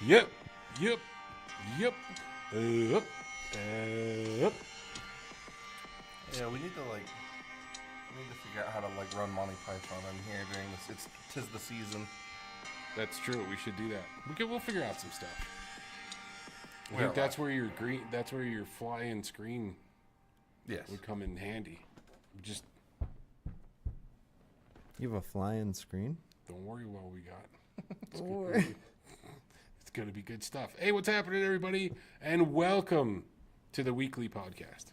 Yep. Yeah, we need to figure out how to run Monty Python in here during this. Tis the season. That's true. We should do that. We'll figure out some stuff. I Well, think that's where your fly-in screen Yes. would come in handy. Just You have a fly-in screen? don't worry what we got. It's going to be good stuff. Hey, what's happening, everybody? And welcome to the weekly podcast.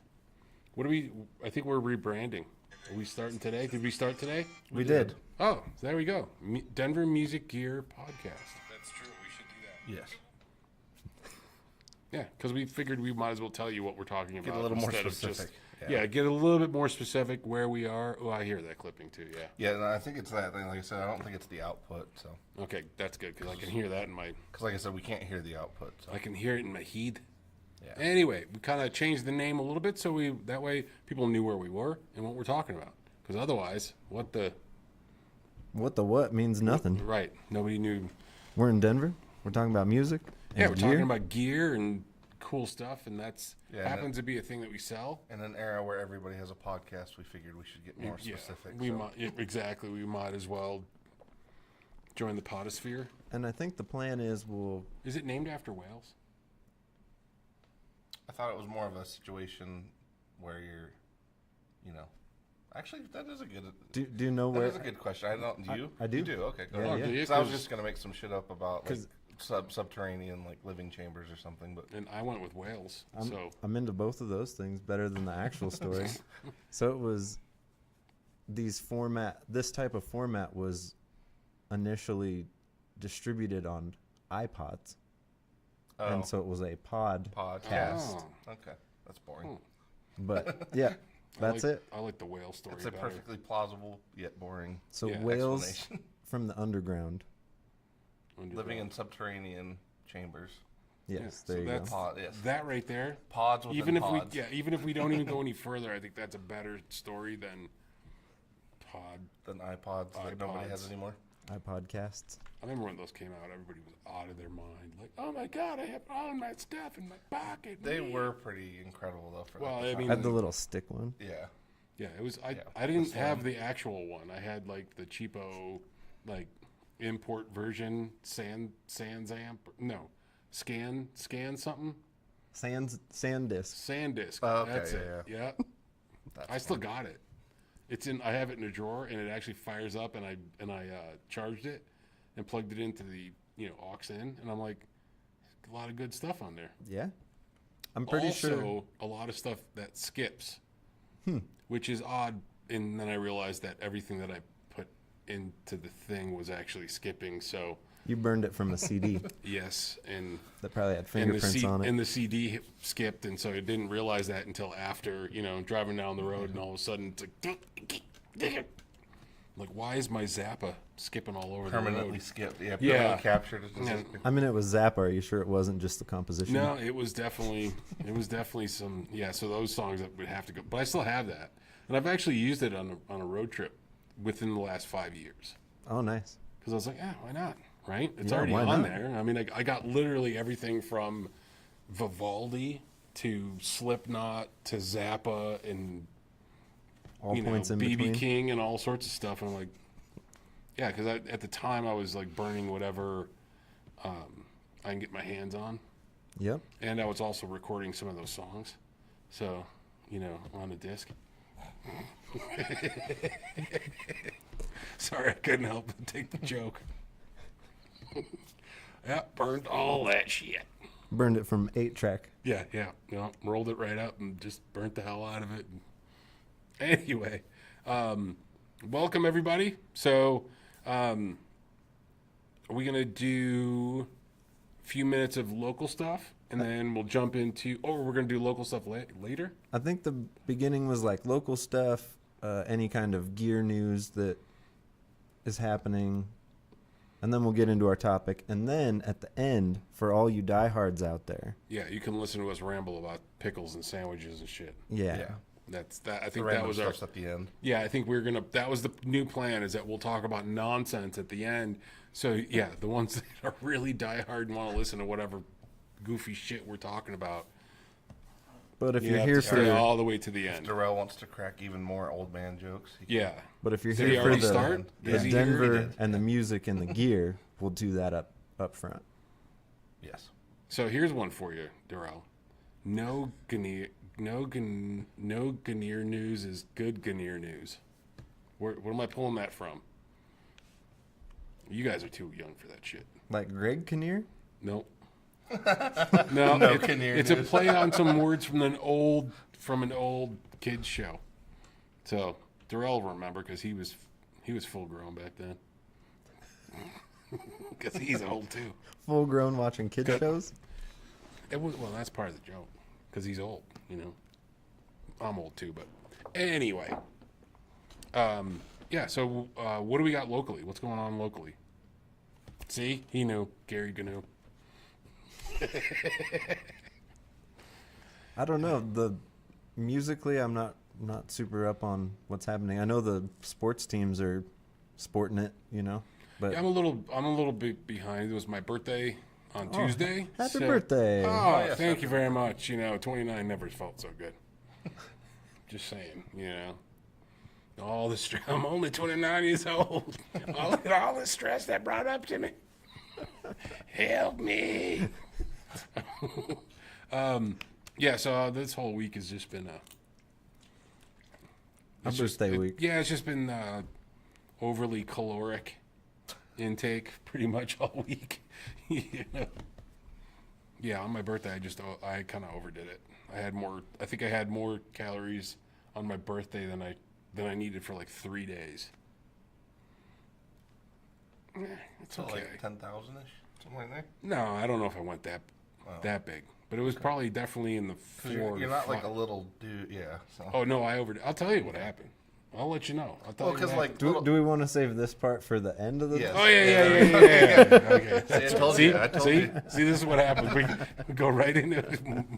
I think we're rebranding. Are we starting today? Did we start today? We did. Oh, there we go. Denver Music Gear Podcast. That's true. We should do that. Yes. Yeah, because we figured we might as well tell you what we're talking about. Get a little more instead of specific. Just, get a little bit more specific where we are. Oh, I hear that clipping too, yeah. Yeah, and I think it's that thing. Like I said, I don't think it's the output. So. Okay, that's good, because I can hear that in my... Because like I said, we can't hear the output. So. I can hear it in my head. Yeah. Anyway, we kind of changed the name a little bit so that way people knew where we were and what we're talking about. Because otherwise, what means nothing. Right, nobody knew. We're in Denver. We're talking about music. Yeah, we're talking about gear and cool stuff, and that's happens to be a thing that we sell. In an era where everybody has a podcast, we figured we should get more specific. Exactly. We might as well join the potosphere. And I think the plan is Is it named after whales? I thought it was more of a situation where you're, Actually, that is a good. Do you know where? That is a good question. I don't. Do you? I do. You do. Okay. Go Yeah, ahead. yeah. So I was just gonna make some shit up about Cause subterranean living chambers or something, but And I went with whales. I'm into both of those things better than the actual story. So it was this type of format was initially distributed on iPods. And so it was a podcast. Oh. Okay, that's boring. But yeah, that's it. I like the whale story. It's a better. perfectly plausible yet boring. So Yeah. whales explanation. from the underground. Living in subterranean chambers. Yes, Yeah, there you that's- go. Yes. That right there. Pods within Even if pods. even if we don't even go any further, I think that's a better story than Than iPods that nobody has anymore. iPodcasts. I remember when those came out, everybody was out of their mind. Like, oh my god, I have all my stuff in my pocket. They man." were pretty incredible though. For Well, the I time. mean- I had the little stick one. yeah. Yeah, it was. I Yeah, didn't that's have fun. the actual one. I had the cheapo, import version. Scan something. SanDisk. SanDisk. Oh, okay, That's yeah, it. Yeah. That's I still fun. got it. I have it in a drawer, and it actually fires up, and I charged it and plugged it into the aux in, and I'm like, a lot of good stuff on there. Yeah. I'm pretty sure. Also, a lot of stuff that skips, which is odd. And then I realized that everything that I put into the thing was actually skipping. So You burned it from a CD yes, and that probably had and fingerprints on it. and the CD skipped, and so I didn't realize that until after driving down the road, and all of a sudden it's like, why is my Zappa skipping all over Permanently the road? skipped. Yeah. Yeah. Permanently captured. It Yeah. I mean, it was Zappa. Are you sure it wasn't just the composition? No, it was definitely some, so those songs that would have to go, but I still have that, and I've actually used it on a road trip within the last 5 years, Oh, nice. because I was like, why not, right? It's Yeah, already why on not? there. I mean, I got literally everything from Vivaldi to Slipknot to Zappa and All points in BB between. King and all sorts of stuff, and I'm like, yeah, because at the time I was burning whatever I can get my hands on. Yep. And I was also recording some of those songs. So, on a disc. Sorry, I couldn't help but take the joke. Yeah, burned all that shit. Burned it from 8-track. Yeah. Rolled it right up and just burnt the hell out of it. Anyway, welcome everybody. So, are we going to do a few minutes of local stuff? And then we'll jump into, we're going to do local stuff later? I think the beginning was local stuff, any kind of gear news that is happening, and then we'll get into our topic. And then at the end, for all you diehards out there, Yeah, you can listen to us ramble about pickles and sandwiches and shit. yeah, Yeah. That's that. I The think random that was our. stuff's at the end. Yeah, I think we're gonna. That was the new plan. Is that we'll talk about nonsense at the end. So yeah, the ones that are really diehard and want to listen to whatever goofy shit we're talking about. But if You you're have here to stay for all the way to the end. Darrell wants to crack even more old man jokes. Yeah. but if you're Did he here for already the, start? the Is he here? He Denver did. and the music and the gear, we'll do that up front. Yes. So here's one for you, Darrell. No Ganir news is good Ganir news. Where am I pulling that from? You guys are too young for that shit. Like Greg Kinnear? Nope. No, No Kinnear it's a news. play on some words from an old kids show. So Darrell will remember because he was full grown back then. Because he's old too. Full grown watching kid Good. shows? It was well. That's part of the joke because he's old. You know, I'm old too. But anyway, yeah. So what do we got locally? What's going on locally? See, he knew. Gary Gnu. I don't know. The musically, I'm not super up on what's happening. I know the sports teams are sporting it, you know. But Yeah, I'm a little bit behind. It was my birthday on Tuesday. happy birthday. Oh, yes, thank you very much. You know, 29 never felt so good. Just saying, you know. All the stress. I'm only 29 years old. All the stress that brought up to me. Help me. Yeah, so this whole week has just been A birthday week. Yeah, it's just been overly caloric intake pretty much all week. You know? Yeah, on my birthday, I kind of overdid it. I think I had more calories on my birthday than I needed for like 3 days. It's So okay. like 10,000-ish, something like that. No, I don't know if I went that big, but it was probably definitely in the 4. You're not like a five- little dude, yeah. So. Oh no, I overdid. I'll tell you what happened. I'll let you know. I'll tell Well, you. because what like, happened. Do we want to save this part for the end of the? Yes. Oh yeah. Okay. See, I told See, you. I told see, you. see, this is what happens. We go right into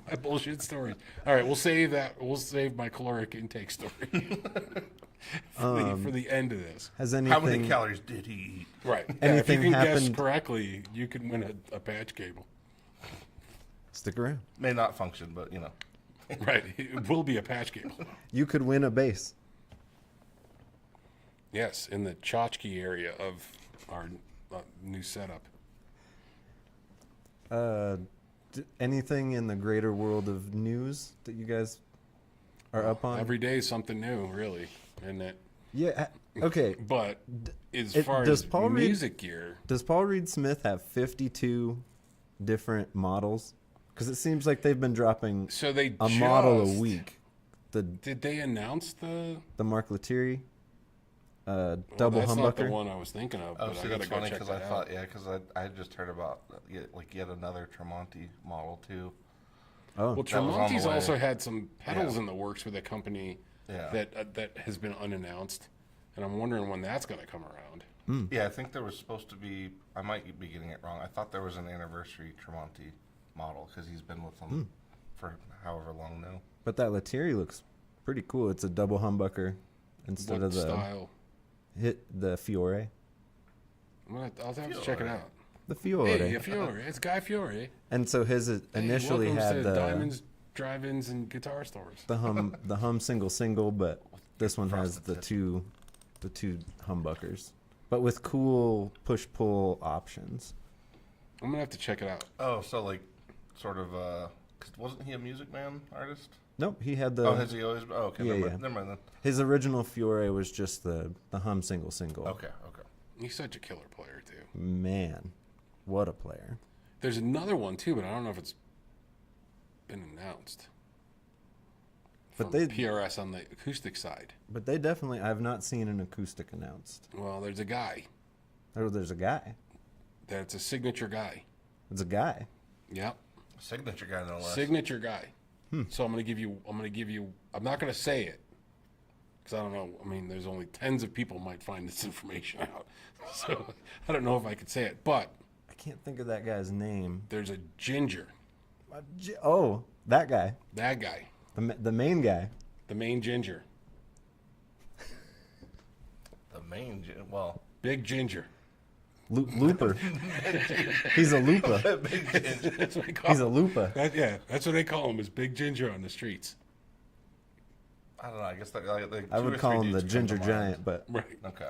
my bullshit stories. All right, we'll save that. We'll save my caloric intake story for the end of this. Has How many anything calories did he eat? Right. Anything if you can guess happened- correctly, you can win a patch cable. stick around? May not function, but you know. Right. It will be a patch cable. You could win a base. Yes, in the tchotchke area of our new setup. Anything in the greater world of news that you guys are up on? Every day is something new, really, isn't it? Yeah. Okay. But as It- far does as Paul Reed- music gear, Does Paul Reed Smith have 52 different models? Because it seems like they've been dropping so they a model just- a week. The Did they announce the Mark Lettieri well, double that's not the humbucker. one I was thinking of. Oh, But see, I gotta that's go funny check because I that thought, out. yeah, because I just heard about yet another Tremonti model too. Oh, Well, That was on the Tremonti's way. also had some pedals Yeah. in the works with a company Yeah. that has been unannounced, and I'm wondering when that's going to come around. Yeah, I think there was supposed to be. I might be getting it wrong. I thought there was an anniversary Tremonti model because he's been with them for however long now. but that Lettieri looks pretty cool. It's a double humbucker instead What of the style? the Fiore. I'll have to check it Fiore. out. The Fiore. Hey, a Fiore. It's Guy Fiore. And so his initially Hey, welcome had to the Diamonds, Drive-Ins, and Guitar Stores. the hum single, but this one has Frosted the tip. two humbuckers, but with cool push pull options. I'm gonna have to check it out. Oh, so like, sort of. 'Cause wasn't he a Music Man artist? Nope, he had the Oh, has he always? Oh, okay. Yeah, never, yeah. Mind, never mind then. his original Fiore was just the hum single. Okay. He's such a killer player too. Man, what a player! There's another one too, but I don't know if it's been announced. But From they- PRS on the acoustic side. But they definitely, I've not seen an acoustic announced. Well, there's a guy. Oh, there's a guy. That's a signature guy. It's a guy. Yep. Signature guy, no less. Signature guy. So I'm gonna give you. I'm not gonna say it because I don't know. I mean, there's only tens of people might find this information out, so I don't know if I could say it. But I can't think of that guy's name. there's a ginger. Oh, that guy, That guy. the main guy. The main ginger. The main, well, Big ginger. Looper. He's a Lupa. big ginger. That's what they call He's a him. Lupa. That's what they call him, is Big Ginger on the streets. I don't know. I guess that, like I two or would call three him the dudes come to Ginger mind. Giant, but Right. Okay.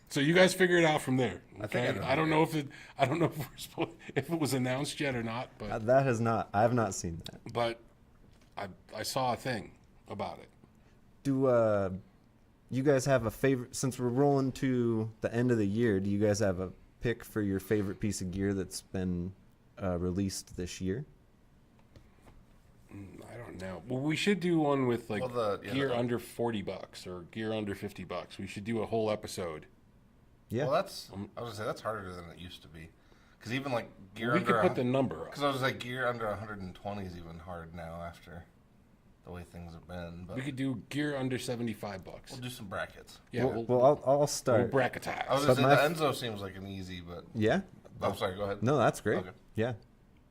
So you guys figure it out from there. I think Okay? I know. I don't know if we're if it was announced yet or not, but that has not. I have not seen that. I saw a thing about it. Do you guys have a favorite? Since we're rolling to the end of the year, do you guys have a pick for your favorite piece of gear that's been released this year? I don't know. Well, we should do one with like gear the- under $40 or gear under $50. We should do a whole episode. Yeah. Well, that's. I was gonna say that's harder than it used to be, because even like gear We under. could put the number up. Because I was like gear under 120 is even hard now after the way things have been. But We could do gear under $75. we'll do some brackets. Yeah, well, I'll we'll start. bracketize. I was But gonna say my the Enzo seems like an easy, but Yeah. I'm sorry. Go ahead. No, that's great. Okay. Yeah.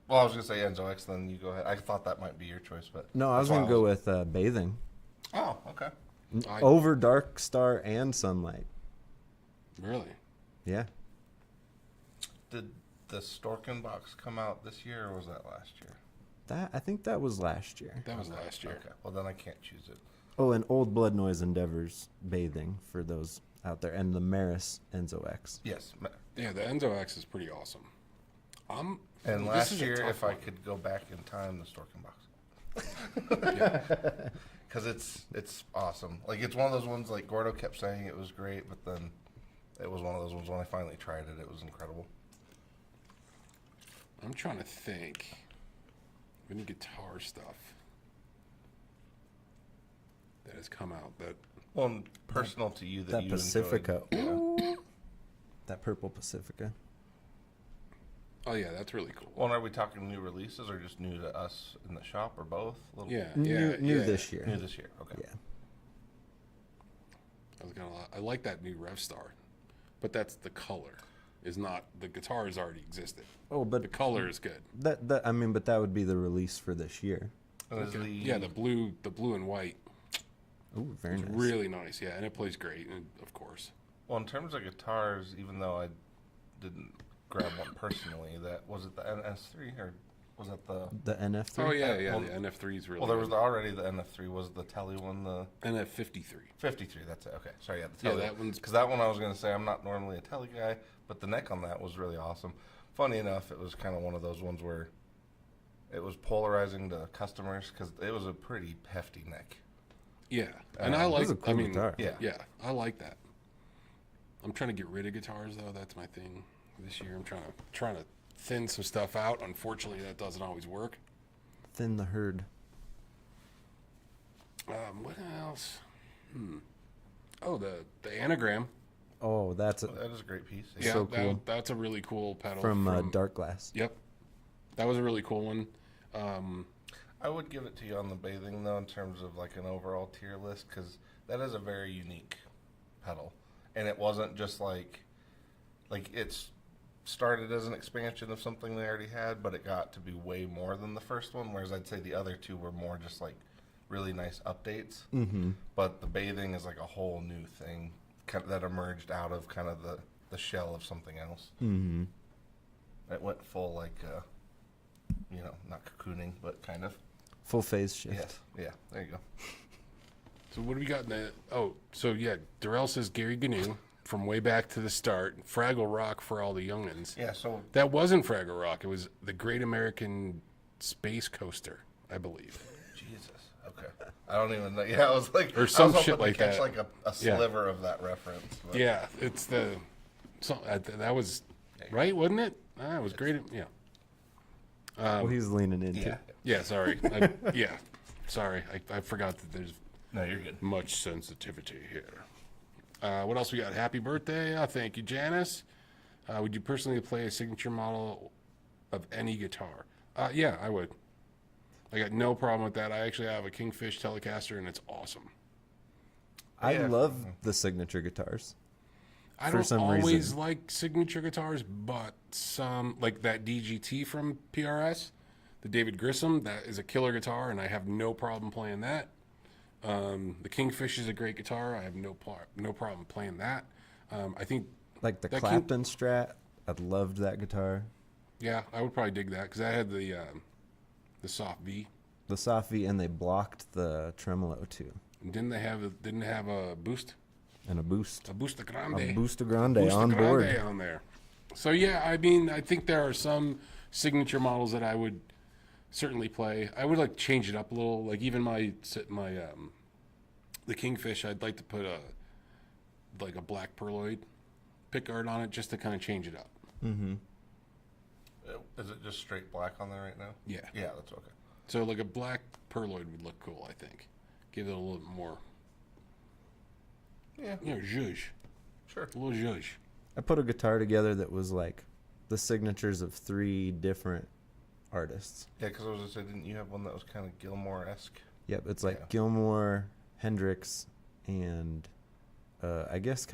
Well, I was gonna say Enzo X. Then you go ahead. I thought that might be your choice, but No, I was that's why gonna go with bathing Oh, okay. over dark star and sunlight. Really? Yeah. Did the Storken box come out this year, or was that last year? I think that was last year. That was last year. Okay. Well, then I can't choose it. Oh, and Old Blood Noise Endeavors bathing for those out there, and the Maris Enzo X. Yes. Yeah, the Enzo X is pretty awesome. And this last is a year, tough if I one. could go back in time, the Storken box. Because it's awesome. Like, it's one of those ones, like Gordo kept saying it was great, but then it was one of those ones when I finally tried it, it was incredible. I'm trying to think. Any guitar stuff that has come out that Well, and personal to you that That you Pacifica. enjoyed. Yeah. That purple Pacifica. oh yeah, that's really cool. Well, and are we talking new releases or just new to us in the shop or both? A little Yeah, New yeah. this year. New this year. Okay. Yeah. I like that new Rev Star, but that's the color. Is not the guitar has already existed. Oh, but The color is good. that I mean, but that would be the release for this year. And is the, Yeah, the blue and white Oh, very is nice. really nice. Yeah, and it plays great, and of course. Well, in terms of guitars, even though I didn't grab one personally, that was it the NS3 or was it the? The NF3. Oh yeah, Well, the NF3 is really. Well, there was good. already the NF3. Was the Tele one the NF53. 53? That's it. Okay, sorry. Yeah, the Yeah, Tele. that one's- because that one I was gonna say I'm not normally a Tele guy, but the neck on that was really awesome. Funny enough, it was kind of one of those ones where it was polarizing to customers because it was a pretty hefty neck. Yeah, and I It like. was a cool I mean, guitar. Yeah. I like that. I'm trying to get rid of guitars though. That's my thing this year. I'm trying to thin some stuff out. Unfortunately, that doesn't always work. Thin the herd. What else? Oh, the anagram. Oh, that's That is a great piece. Yeah, So cool. that's a really cool pedal from Dark Glass. Yep, that was a really cool one. I would give it to you on the bathing though, in terms of like an overall tier list, because that is a very unique pedal, and it wasn't just like it's started as an expansion of something they already had, but it got to be way more than the first one. Whereas I'd say the other two were more just like really nice updates. Mm-hmm. But the bathing is like a whole new thing that emerged out of kind of the shell of something else. Mm-hmm. It went full like, not cocooning, but kind of. Full phase shift. Yes. Yeah. There you go. So what do we got in the? Oh, so yeah, Darrell says Gary Gnu from way back to the start. Fraggle Rock for all the youngins. Yeah. So That wasn't Fraggle Rock. It was the Great American Space Coaster, I believe. Jesus. Okay. I don't even know. Yeah, I was like, Or some I was shit hoping like to catch that. like a Yeah. sliver of that reference. But Yeah, it's the. So that was right, wasn't it? It was great. Yeah. Well, he's leaning into. Yeah. Yeah. Sorry. Sorry. I forgot that there's No, you're good. much sensitivity here. What else we got? Happy birthday. Thank you, Janice. Would you personally play a signature model of any guitar? Yeah, I would. I got no problem with that. I actually have a Kingfish Telecaster, and it's awesome. I Yeah. love the signature guitars. I For don't some always reason. like signature guitars, but some, like that DGT from PRS, the David Grissom, that is a killer guitar, and I have no problem playing that. The Kingfish is a great guitar. I have no problem playing that. I think, Like the That Clapton Strat, I loved that guitar. yeah, I would probably dig that because I had the soft V. The soft V, and they blocked the tremolo too, And didn't they have a boost? and a boost. A boost grande. A Boosta Grande Boost on grande board. on there. So yeah, I mean, I think there are some signature models that I would certainly play. I would like change it up a little. Like even the Kingfish, I'd like to put a black perloid pickguard on it just to kind of change it up. Mm-hmm. Is it just straight black on there right now? Yeah. Yeah, that's okay. So like a black perloid would look cool, I think. Give it a little bit more, Yeah, zhuzh. sure. A little zhuzh. I put a guitar together that was like the signatures of 3 different artists. Yeah, because I was going to say, didn't you have one that was kind of Gilmore-esque? Yep, it's like Yeah. Gilmore, Hendrix, and I guess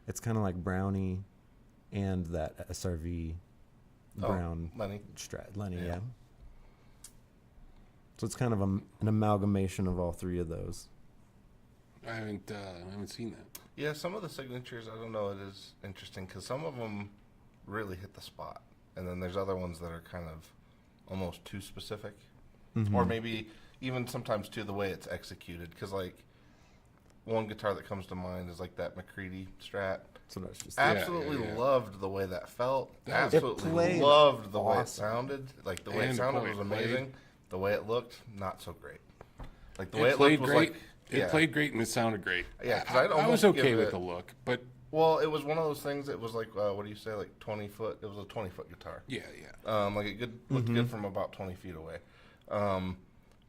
it's kind of like Brownie and that SRV Brown Lenny. Strat. Lenny, Yeah. yeah. So it's kind of an amalgamation of all 3 of those. I haven't seen that. Yeah, some of the signatures, I don't know, it is interesting because some of them really hit the spot. And then there's other ones that are kind of almost too specific. Mhm. Or maybe even sometimes too the way it's executed. Because, like, one guitar that comes to mind is like that McCready Strat. So that's just Absolutely yeah. loved the way that felt. That was- It Absolutely played loved the way it awesome. sounded. Like, the way And it the sounded way was it played. amazing. The way it looked, not so great. Like, the It way it played looked was great. like... It played great and it sounded great. Yeah, 'cause I I'd was almost okay give with it- the look, but Well, it was one of those things. It was like, what do you say, like 20 foot? It was a 20-foot guitar. yeah, yeah. Like it looked good from about 20 feet away.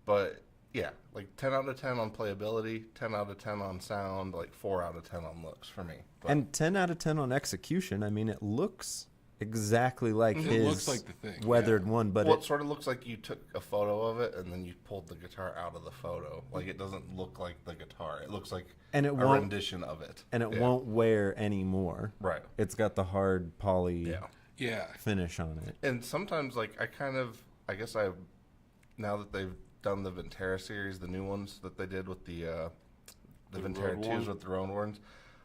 But yeah, like 10 out of 10 on playability, 10 out of 10 on sound, like 4 out of 10 on looks for me. But And 10 out of 10 on execution. I mean, it looks exactly like It his looks like the thing, weathered one, but well, it sort of looks like you took a photo of it and then you pulled the guitar out of the photo. Like it doesn't look like the guitar. It looks like And it a won't- rendition of it. and it Yeah. won't wear anymore. Right. It's got the hard poly Yeah. Yeah. finish on it. And sometimes, like, I guess now that they've done the Ventera series, the new ones that they did with the Ventera road 2s worn? with their own ones,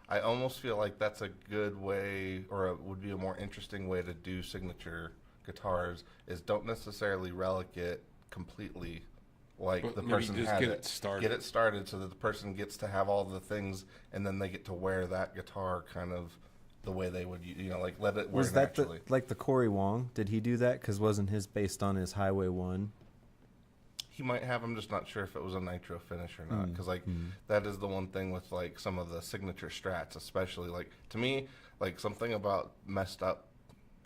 I almost feel like that's a good way, or would be a more interesting way to do signature guitars, is don't necessarily relic it completely like But the maybe person just had get it. it started. Get it started so that the person gets to have all the things, and then they get to wear that guitar kind of the way they would, like let it wear Was that naturally. like the Corey Wong? Did he do that? Because wasn't his based on his Highway 1? He might have. I'm just not sure if it was a nitro finish or not. Because that is the one thing with like some of the signature strats, especially like to me, like something about messed up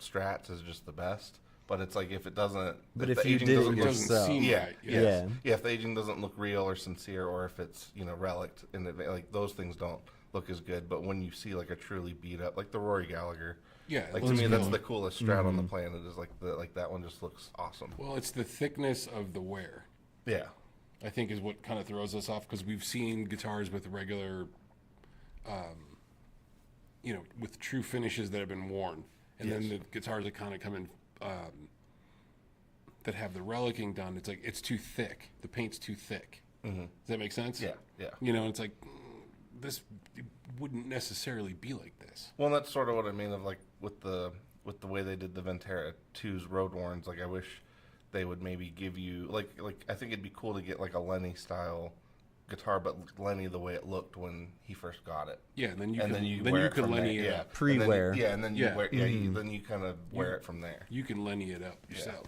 strats is just the best. But it's like if it doesn't, But if if the you aging did it doesn't look, yourself. seem yeah, right. yes. Yeah. yeah, if the aging doesn't look real or sincere, or if it's relict, and like those things don't look as good. But when you see like a truly beat up, like the Rory Gallagher. Yeah. it Like to looks me, that's good. the coolest strat on the planet. Is like that one just looks awesome. Well, it's the thickness of the wear, Yeah, I think, is what kind of throws us off because we've seen guitars with regular, with true finishes that have been worn, and then Yes. the guitars that kind of come in that have the relicing done. It's like it's too thick. The paint's too thick. Does that make sense? yeah, yeah. It's like this wouldn't necessarily be like this. Well, that's sort of what I mean of like with the way they did the Ventera 2's road warns. Like I wish they would maybe give you like I think it'd be cool to get like a Lenny style guitar, but Lenny the way it looked when he first got it. Yeah, and then you And can then you then wear you it can from Lenny there. it Yeah. up. Pre-wear. And then you Yeah. wear then you kind of wear it from there. You can Lenny it up yourself.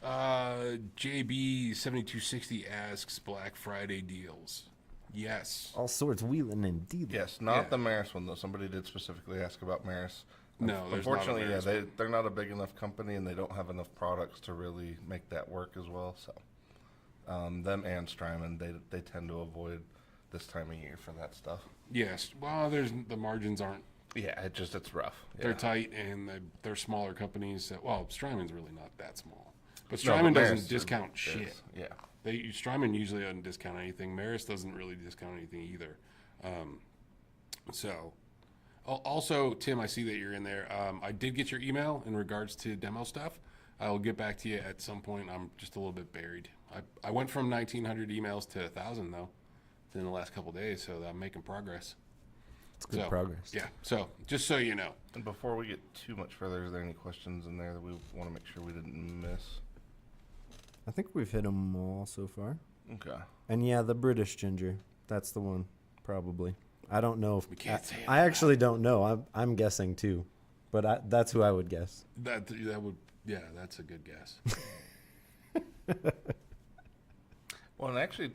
JB7260 asks Black Friday deals. Yes. All sorts wheeling and dealing. Yes, not Yeah. the Maris one though. Somebody did specifically ask about Maris. No, there's not a Unfortunately, Maris they're not a big enough company and they don't have enough products to really make that work as well. So, them and Strymon, they tend to avoid this time of year for that stuff. Yes. Well, the margins aren't. Yeah, it's rough. They're Yeah. tight and they're smaller companies. Well, Strymon's really not that small, but No, Strymon but doesn't Maris discount is- shit. Yeah. Strymon usually doesn't discount anything. Maris doesn't really discount anything either. Also, Tim, I see that you're in there. I did get your email in regards to demo stuff. I'll get back to you at some point. I'm just a little bit buried I went from 1,900 emails to 1,000 though in the last couple of days, so I'm making progress. It's good progress. Yeah. So just so you know. And before we get too much further, is there any questions in there that we want to make sure we didn't miss? I think we've hit them all so far. Okay. And yeah, the British ginger. That's the one, probably. I don't know if We can't say I actually don't know. I'm guessing too, but that's who I would guess. That would, yeah, that's a good guess. Well, and actually,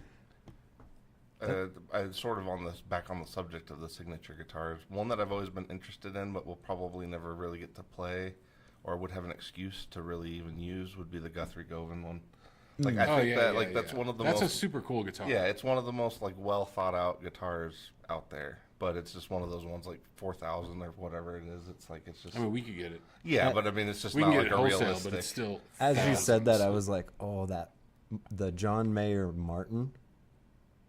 I sort of back on the subject of the signature guitars. One that I've always been interested in, but will probably never really get to play, or would have an excuse to really even use, would be the Guthrie Govan one. Like I think that's one of the that's most. a super cool guitar. Yeah, it's one of the most like well thought out guitars out there. But it's just one of those ones like 4,000 or whatever it is. It's like it's just. I mean, we could get it. Yeah, but I mean, it's just We not can get like it a wholesale, realistic. but it's still. As you said that, I thousands. was like, oh, the John Mayer Martin,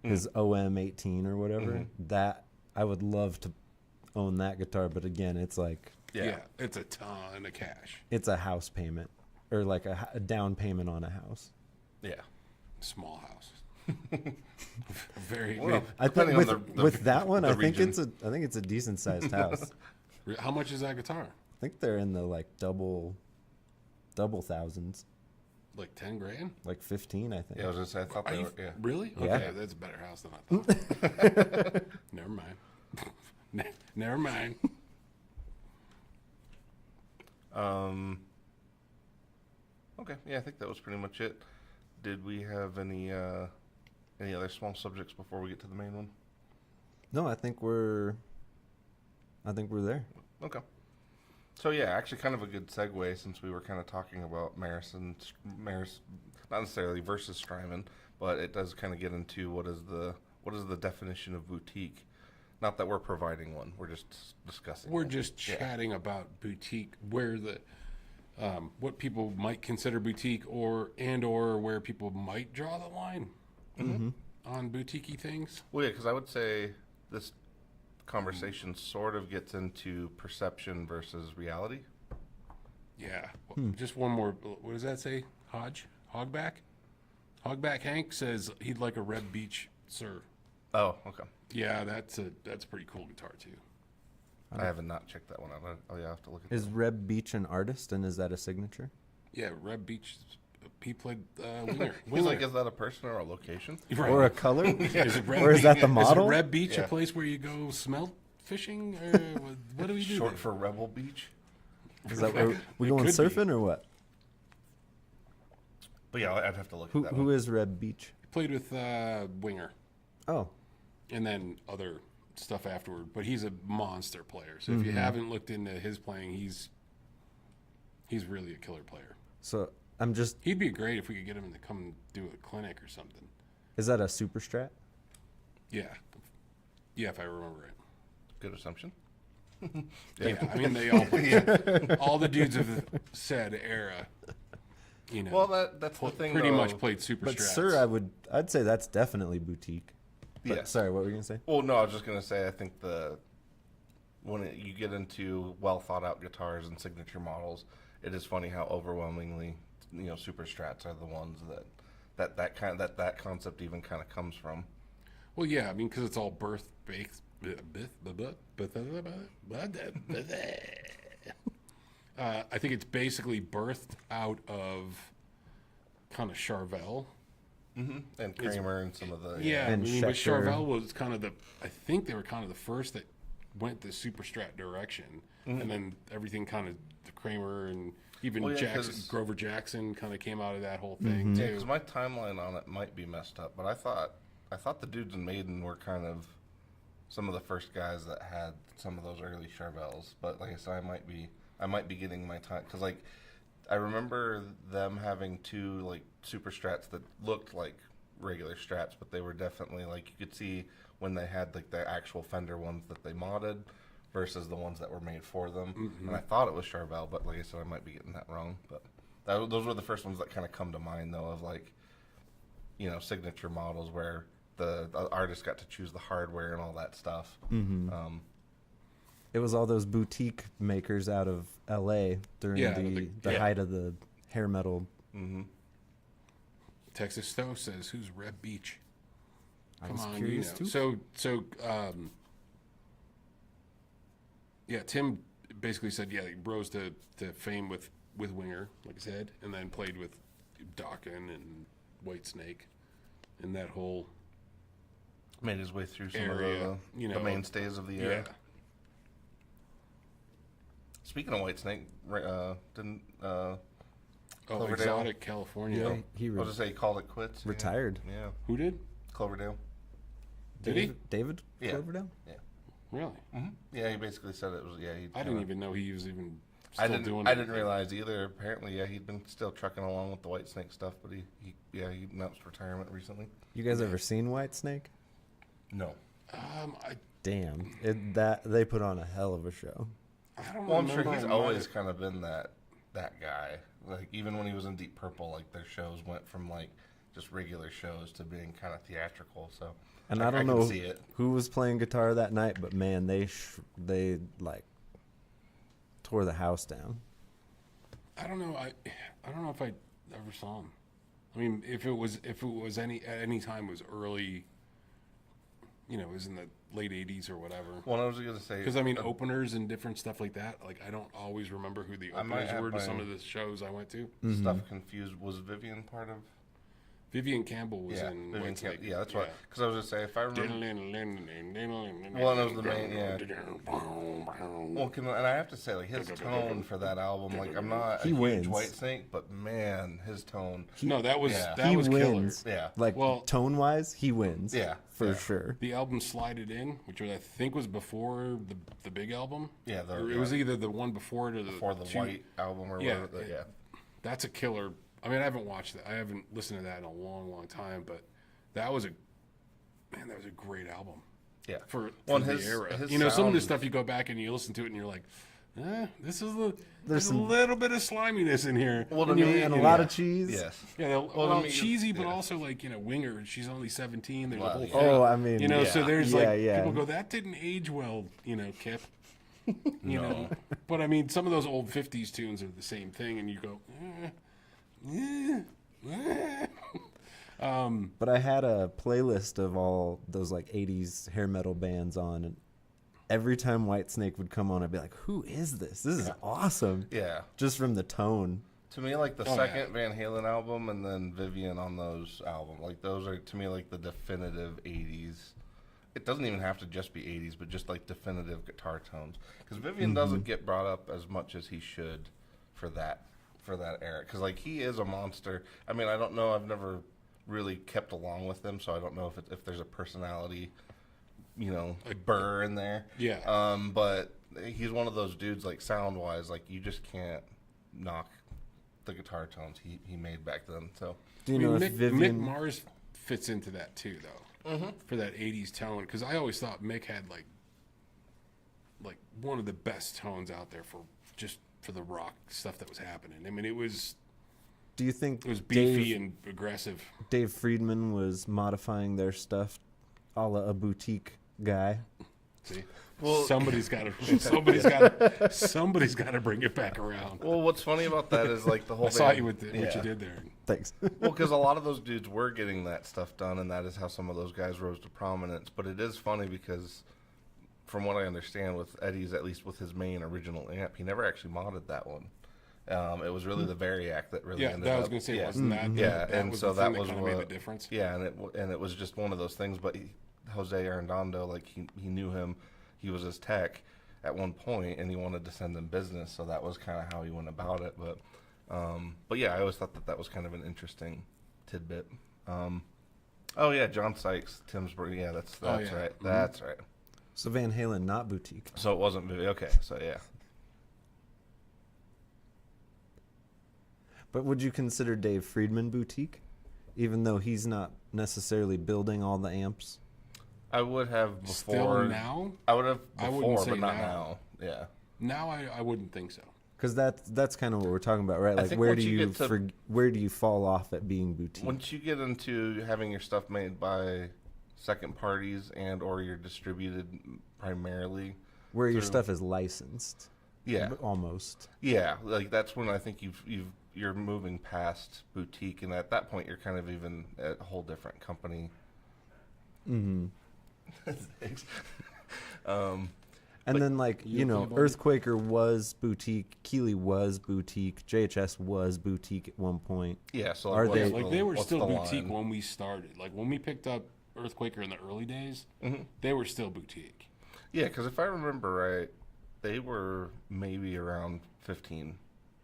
his OM18 or whatever. That I would love to own that guitar, but again, it's like Yeah, it's a ton of cash. it's a house payment or like a down payment on a house. Yeah. Small house. Very. Well, I think depending with, on the with that one, the I think region. it's a decent sized house. How much is that guitar? I think they're in the like double thousands, Like 10 grand? like 15. I think. Yeah, I was gonna say I thought Are they you were. Yeah. really? Yeah. Okay, that's a better house than I thought. Never mind. Never mind. Okay. Yeah, I think that was pretty much it. Did we have any other small subjects before we get to the main one? No, I think we're there. Okay. So yeah, actually, kind of a good segue since we were kind of talking about Maris, not necessarily versus Strymon, but it does kind of get into what is the definition of boutique. Not that we're providing one; we're just discussing. We're it. just Yeah. chatting about boutique, where the what people might consider boutique, or where people might draw the line on boutique-y things. Well, yeah, because I would say this conversation sort of gets into perception versus reality. Yeah. Just one more. What does that say? Hogback? Hogback Hank says he'd like a Red Beach Sir. Oh, okay. Yeah, that's a pretty cool guitar too. I have not checked that one out. Oh, yeah, I have to look at Is that. Reb Beach an artist, and is that a signature? Yeah, Red Beach. He played Winger. He's like, is that a person or a location? Right. Or a color? Is it Red Or is that the Beach- model? Is Red Beach Yeah. a place where you go smelt fishing, or what do we do? Short there? for Rebel Beach. Is that where we It going could be. surfing or what? But yeah, I'd have to look Who at that who one. is Reb Beach? He played with Winger, Oh, and then other stuff afterward. But he's a monster player. So if you haven't looked into his playing, he's really a killer player. so I'm just. He'd be great if we could get him to come do a clinic or something. Is that a super strat? Yeah, if I remember right. Good assumption. Yeah, I mean they all all the dudes of the said era, you know. Well, that's the thing. pretty though. much played super But strats. sir, I'd say that's definitely boutique. But, Yeah. Sorry, what were you gonna say? Well, no, I was just gonna say I think you get into well thought out guitars and signature models, it is funny how overwhelmingly super strats are the ones that concept even kind of comes from. Well, yeah, I mean, because it's all birth based. I think it's basically birthed out of kind of Charvel. And Kramer and some of the Yeah, And I mean, but Schechter. Charvel was kind of I think they were kind of the first that went the super strat direction, and then everything kind of the Kramer and even Well, yeah, Jackson, 'cause- Grover Jackson kind of came out of that whole thing Yeah, too. because my timeline on it might be messed up, but I thought the dudes in Maiden were kind of some of the first guys that had some of those early Charvels. But like I said, I might be getting my time because like I remember them having two like super strats that looked like regular strats, but they were definitely like you could see when they had like the actual Fender ones that they modded versus the ones that were made for them. And I thought it was Charvel, but like I said, I might be getting that wrong. But those were the first ones that kind of come to mind though of like signature models where the artist got to choose the hardware and all that stuff. It was all those boutique makers out of L.A. during Yeah, the yeah. height of the hair metal. Texas Stowe says, "Who's Reb Beach?" I Come was on, curious too. So, yeah, Tim basically said, yeah, he rose to fame with Winger, like I said, and then played with Dawkin and Whitesnake, and that whole Made his way through some area, of you know, the mainstays of the yeah. era. Speaking of Whitesnake, didn't Oh, Cloverdale. Exotic California. Yeah, he I was just say he called it quits. Yeah. retired. Yeah, Who did? Cloverdale. Did he? David Yeah. Cloverdale? Really? Mm-hmm. Yeah, he basically said it was. Yeah, he. I didn't even know he was even still doing it. I didn't realize either. Apparently, yeah, he'd been still trucking along with the Whitesnake stuff, but he announced retirement recently. You guys ever seen Whitesnake? No. Damn, that they put on a hell of a show. I don't Well, I'm sure remember. he's always kind of been that guy. Like even when he was in Deep Purple, like their shows went from like just regular shows to being kind of theatrical. So, And I I don't can know see it. who was playing guitar that night, but man, they like tore the house down. I don't know. I don't know if I ever saw him. I mean, if it was any at any time it was early, you know, it was in the late '80s or whatever. Well, I was going to say Because I mean, openers and different stuff like that. Like I don't always remember who the I might openers have were to my- some of the shows I went to. stuff confused. Was Vivian part of? Vivian Campbell was Yeah, in Vivian Whitesnake. yeah, that's why. Because I was going to say if I remember. Well, Well, that was the main. Yeah. Well, and I have to say, like his tone for that album, like I'm not He a wins. huge Whitesnake, but man, his tone. No, that was Yeah. that He was wins. killer. Yeah. Like Well- tone wise, he wins. Yeah, for yeah. sure. The album Slide It In, which I think was before the big album. Yeah, Or it was either the one before it or the For the two- White album or Yeah, whatever. Yeah. That's a killer. I mean, I haven't watched that. I haven't listened to that in a long, long time. But that was a great album Yeah. for Well, the his- era. his You know, some of the sound- stuff you go back and you listen to it and you're like, this is there's a some- little bit of sliminess in here. Well, to And you- me, And a you lot know, of cheese. Yes. Yeah, to well, me, cheesy, but yeah. also like Winger. She's only 17. There's a Well, whole yeah. thing. Oh, I mean, you know, so yeah. there's Yeah, like yeah. people go, that didn't age well, Kip. You No. know, but I mean, some of those old '50s tunes are the same thing, and you go, But I had a playlist of all those like 80s hair metal bands on, and every time Whitesnake would come on, I'd be like, who is this? This is awesome. Yeah. Just from the tone. To me, like the Oh, second Van Halen album and then Vivian on those albums, like those are to me like the definitive '80s. It doesn't even have to just be '80s, but just like definitive guitar tones. Because Vivian doesn't get brought up as much as he should for that era. Because like he is a monster. I mean, I don't know. I've never really kept along with him, so I don't know if there's a personality, burr in there. Yeah. But he's one of those dudes, like sound wise, like you just can't knock the guitar tones he made back then. So Do you I mean, know Mick, if Vivian... Mick Mars fits into that too, though, for that '80s tone. Because I always thought Mick had like one of the best tones out there for the rock stuff that was happening. I mean, it was Do you think beefy and aggressive. Dave Friedman was modifying their stuff a la a boutique guy? See, Well- somebody's got to bring it back around. well, what's funny about that is like the whole I saw thing- you with what Yeah. you did there. Thanks. Well, because a lot of those dudes were getting that stuff done, and that is how some of those guys rose to prominence. But it is funny because, from what I understand, with Eddie's, at least with his main original amp, he never actually modded that one. It was really the Variac that really Yeah, ended that up. was going to say, yeah. wasn't that? Yeah, that and was so the thing that was kinda what made the difference. Yeah, and it was just one of those things. But Jose Arredondo, like he knew him, he was his tech at one point, and he wanted to send him business, so that was kind of how he went about it. But yeah, I always thought that was kind of an interesting tidbit. Oh yeah, John Sykes, Tim's brother. Yeah, that's yeah. right. Mhm. That's right. So Van Halen, not boutique. So it wasn't Vivi. Okay, so yeah. But would you consider Dave Friedman boutique? Even though he's not necessarily building all the amps? I would have before. Still now? I would have I before, wouldn't say but not now. now. Yeah. Now I wouldn't think so. Because that's kind of what we're talking about, right? I Like, think where once do you you get to- where do you fall off at being boutique? Once you get into having your stuff made by second parties and or you're distributed primarily, Where your through- stuff is licensed, yeah, almost. yeah, like that's when I think you've you're moving past boutique, and at that point, you're kind of even at a whole different company. Mm-hmm. Thanks. And But then, like, you you know, okay, buddy? Earthquaker was boutique, Keeley was boutique, JHS was boutique at one point. Yeah, so Are what's they- Like they were what's still the boutique line? when we started. Like when we picked up Earthquaker in the early days, Mhm. they were still boutique. Yeah, because if I remember right, they were maybe around 15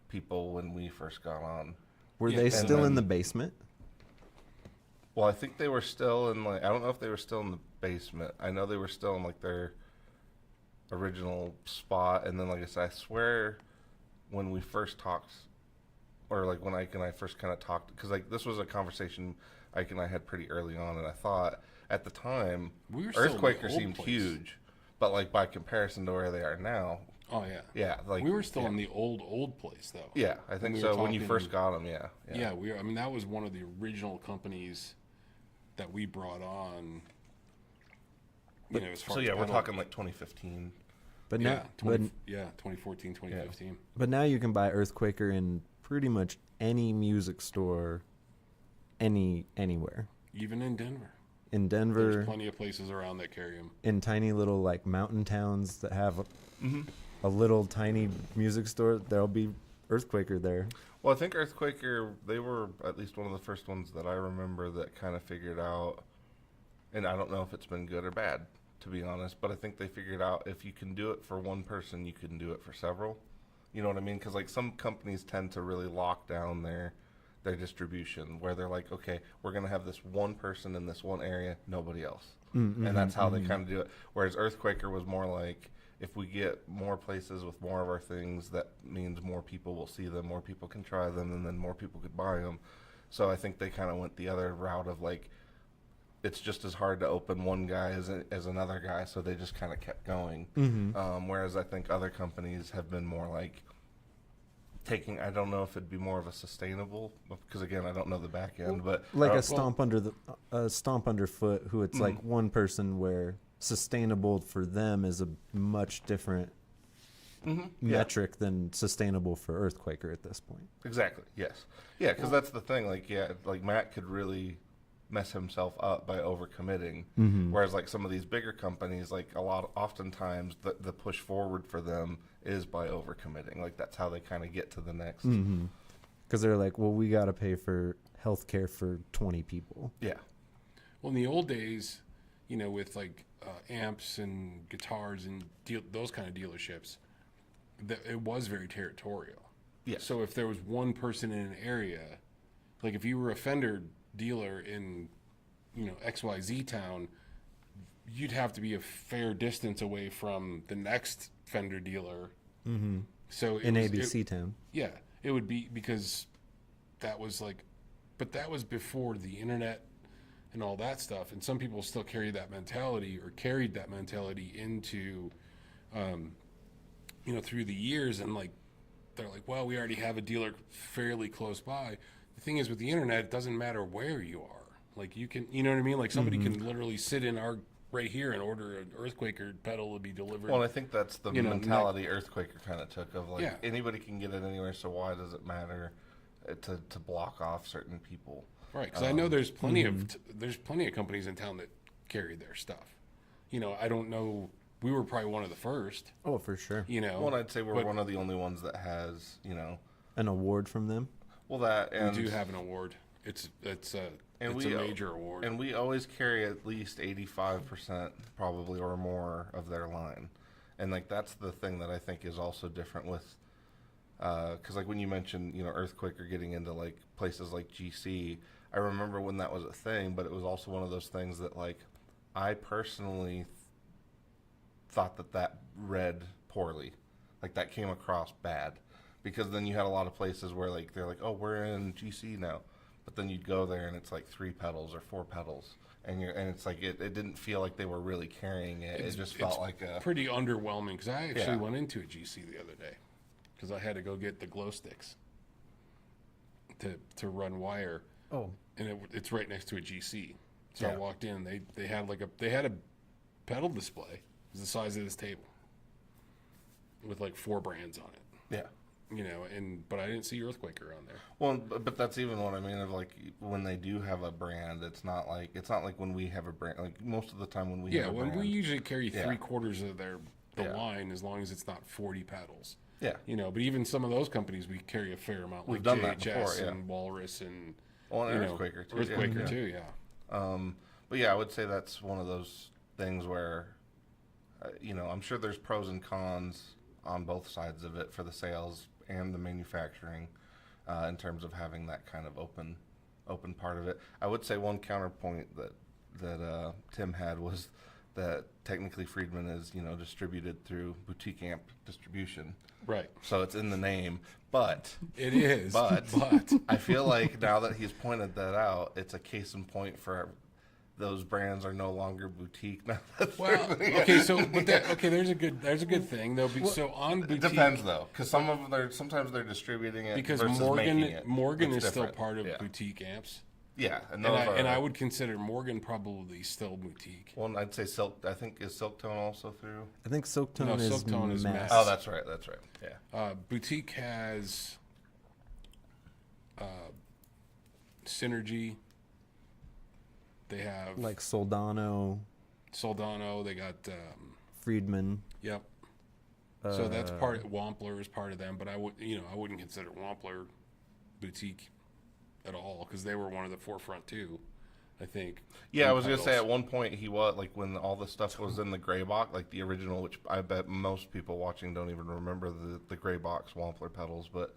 people when we first got on. Were Yeah, they and still in then- the basement? Well, I think they were still in like I don't know if they were still in the basement. I know they were still in like their original spot, and then like I said, I swear when we first talked, or like when Ike and I first kind of talked, because like this was a conversation Ike and I had pretty early on, and I thought at the time We were still in the Earthquaker old seemed place. huge, but like by comparison to where they are now, Oh yeah. yeah, like We were still yeah. in the old place though. Yeah, I think we were so. When you talking- first got them, yeah, Yeah, we. I mean, that was one of the original companies that we brought on. You know, as far So as yeah, we're pedal- talking like 2015. But yeah, now, 2014, 2015. but now you can buy Earthquaker in pretty much any music store, anywhere. Even in Denver, In there's Denver, plenty of places around that carry them. in tiny little like mountain towns that have Mm-hmm. a little tiny music store, there'll be Earthquaker there. Well, I think Earthquaker, they were at least one of the first ones that I remember that kind of figured out, and I don't know if it's been good or bad, to be honest, but I think they figured out if you can do it for one person, you can do it for several. You know what I mean? Because like some companies tend to really lock down their distribution, where they're like, okay, we're going to have this one person in this one area, nobody else. Mm-hmm, And that's how they kind of do it. Whereas Earthquaker was more like, if we get more places with more of our things, that means more people will see them, more people can try them, and then more people could buy them. So I think they kind of went the other route of like, it's just as hard to open one guy as another guy, so they just kind of kept going. Mm-hmm. Whereas I think other companies have been more like taking, I don't know if it'd be more of a sustainable, because again, I don't know the back end, but Like uh, a stomp stomp underfoot, who it's like one person, where sustainable for them is a much different yeah. metric than sustainable for Earthquaker at this point. Exactly. Yes. Yeah, because that's the thing. Like, yeah, like Matt could really mess himself up by overcommitting. Whereas, like some of these bigger companies, like oftentimes the push forward for them is by overcommitting. Like that's how they kind of get to the next. Because they're like, well, we got to pay for healthcare for 20 people. Yeah. Well, in the old days, you know, with like amps and guitars and those kind of dealerships, it was very territorial. Yeah. So if there was one person in an area, like if you were a Fender dealer in, you know, XYZ town, you'd have to be a fair distance away from the next Fender dealer. Mm-hmm. So In ABC town. yeah, it would be, because that was like, but that was before the internet and all that stuff. And some people still carried that mentality into, you know, through the years. And like, they're like, well, we already have a dealer fairly close by. The thing is, with the internet, it doesn't matter where you are. Like you can, you know what I mean? Like somebody can literally sit in our right here and order an Earthquaker pedal to be delivered. Well, I think that's the You know, mentality Earthquaker kind of took of like Yeah. anybody can get it anywhere, so why does it matter to block off certain people? Right, because I know there's plenty of companies in town that carry their stuff. You know, I don't know. We were probably one of the first. Oh, for sure. You know, Well, I'd say we're but one of the only ones that has, you know, An award from them. well that and we do have an award. It's a And it's we a major award. and we always carry at least 85% probably or more of their line, and like that's the thing that I think is also different with because like when you mentioned, you know, Earthquaker getting into like places like GC, I remember when that was a thing, but it was also one of those things that like I personally thought that read poorly, like that came across bad, because then you had a lot of places where like they're like, oh, we're in GC now, but then you'd go there and it's like 3 pedals or 4 pedals, and it's like it didn't feel like they were really carrying it. It just felt like a pretty underwhelming, because I actually Yeah. went into a GC the other day because I had to go get the glow sticks to run wire, Oh. and it's right next to a GC. So I Yeah. walked in, they had a pedal display. It was the size of this table with like 4 brands on it. yeah. you know, but I didn't see Earthquaker on there. Well, but that's even what I mean of like when they do have a brand, it's not like when we have a brand. Like most of the time when we have a When brand, we usually carry Yeah. 3/4 of the Yeah. line, as long as it's not 40 pedals. yeah. You know, but even some of those companies we carry a fair amount, We've like done that JHS before, yeah. and Walrus and Well, and you know, Earthquaker too. Earthquaker yeah. too, yeah. But yeah, I would say that's one of those things where, you know, I'm sure there's pros and cons on both sides of it for the sales and the manufacturing, in terms of having that kind of open part of it. I would say one counterpoint that Tim had was that technically Friedman is, you know, distributed through boutique amp distribution, Right. so it's in the name. But It is. But- but I feel like now that he's pointed that out, it's a case in point for those brands are no longer boutique. Now that well, they're- okay, so but there's a good thing though. So on It boutique, depends though, because sometimes they're distributing it because versus making it. Morgan It's is still different. part of yeah. boutique amps, Yeah, and and those are. I would consider Morgan probably still boutique. Well, I'd say Silk. I think is Silktone also through. I think Silktone No, is Silktone is mass. mass. Oh, that's right. That's right. Yeah. Boutique has Synergy. They have like Soldano, Soldano. They got Friedman. yep. So that's Uh, part. Wampler is part of them, but I wouldn't consider Wampler boutique at all because they were one of the forefront too. I think. Yeah, I in was gonna say pedals. at one point he was like when all the stuff was in the gray box, like the original, which I bet most people watching don't even remember the gray box Wampler pedals, but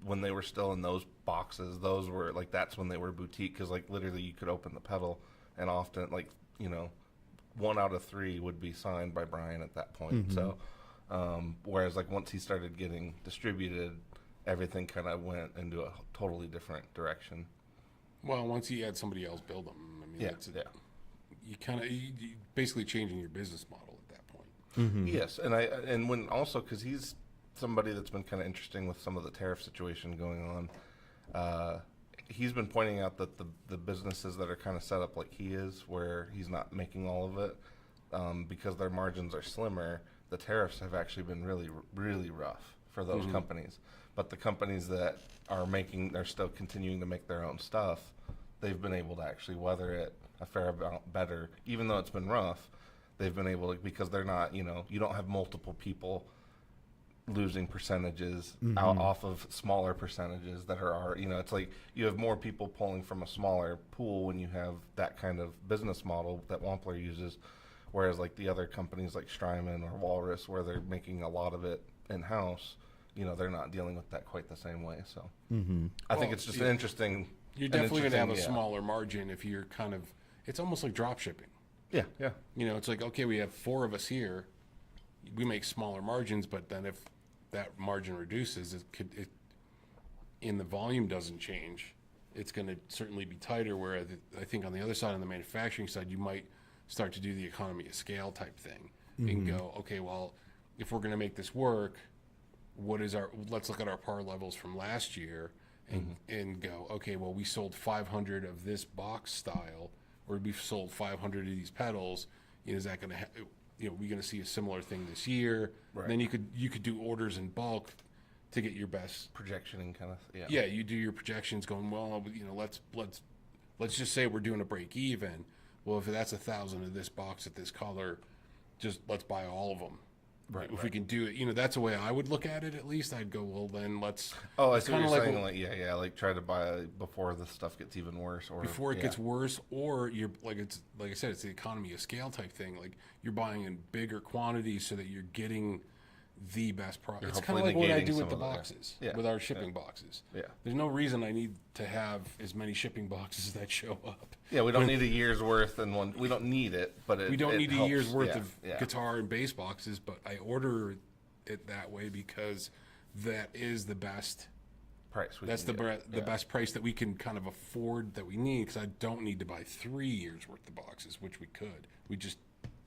when they were still in those boxes, those were like that's when they were boutique because like literally you could open the pedal and often like 1 out of 3 would be signed by Brian at that point. So whereas like once he started getting distributed, everything kind of went into a totally different direction. Well, once you had somebody else build them, I mean, Yeah, that's yeah. you kind of you basically changing your business model at that point. Yes, and when also because he's somebody that's been kind of interesting with some of the tariff situation going on. He's been pointing out that the businesses that are kind of set up like he is, where he's not making all of it, because their margins are slimmer. The tariffs have actually been really, really rough for those companies. But the companies that they're still continuing to make their own stuff. They've been able to actually weather it a fair amount better, even though it's been rough. They've been able to because they're not, you don't have multiple people losing percentages out off of smaller percentages that are, it's like you have more people pulling from a smaller pool when you have that kind of business model that Wampler uses, whereas like the other companies like Strymon or Walrus, where they're making a lot of it in-house, they're not dealing with that quite the same way. So I think Well, it's just yeah. an interesting. You're an definitely going to have a interesting- smaller margin if you're it's almost like drop shipping. Yeah, yeah, It's like, okay, we have 4 of us here. We make smaller margins, but then if that margin reduces, and the volume doesn't change, it's going to certainly be tighter. Where I think on the other side, on the manufacturing side, you might start to do the economy of scale type thing and go, okay, well, if we're going to make this work, let's look at our par levels from last year and go, okay, well, we sold 500 of this box style, or we sold 500 of these pedals. Is that going to we're going to see a similar thing this year? Right. Then you could do orders in bulk to get your best. projection and kind of Yeah, you do your projections going, well, let's just say we're doing a break even. Well, if that's 1,000 of this box at this color, just let's buy all of them. Right, If we can do it, that's the way I would look at it. At least I'd go, well, then let's. Oh, I it's see what kinda you're like saying. what- Like, like try to buy before the stuff gets even worse, or before it yeah. gets worse, or you're like I said, it's the economy of scale type thing. Like you're buying in bigger quantities so that you're getting the best product. You're It's kind of hopefully like what I negating do with some the of the- boxes, yeah, with our shipping boxes. Yeah. There's no reason I need to have as many shipping boxes that show up. Yeah, we don't need a year's worth in one. We don't need it, but We don't need a helps. year's worth Yeah, of yeah. guitar and bass boxes, but I order it that way because that is the best. price. That's the best price that we can kind of afford that we need, because I don't need to buy 3 years worth of boxes, which we could. We just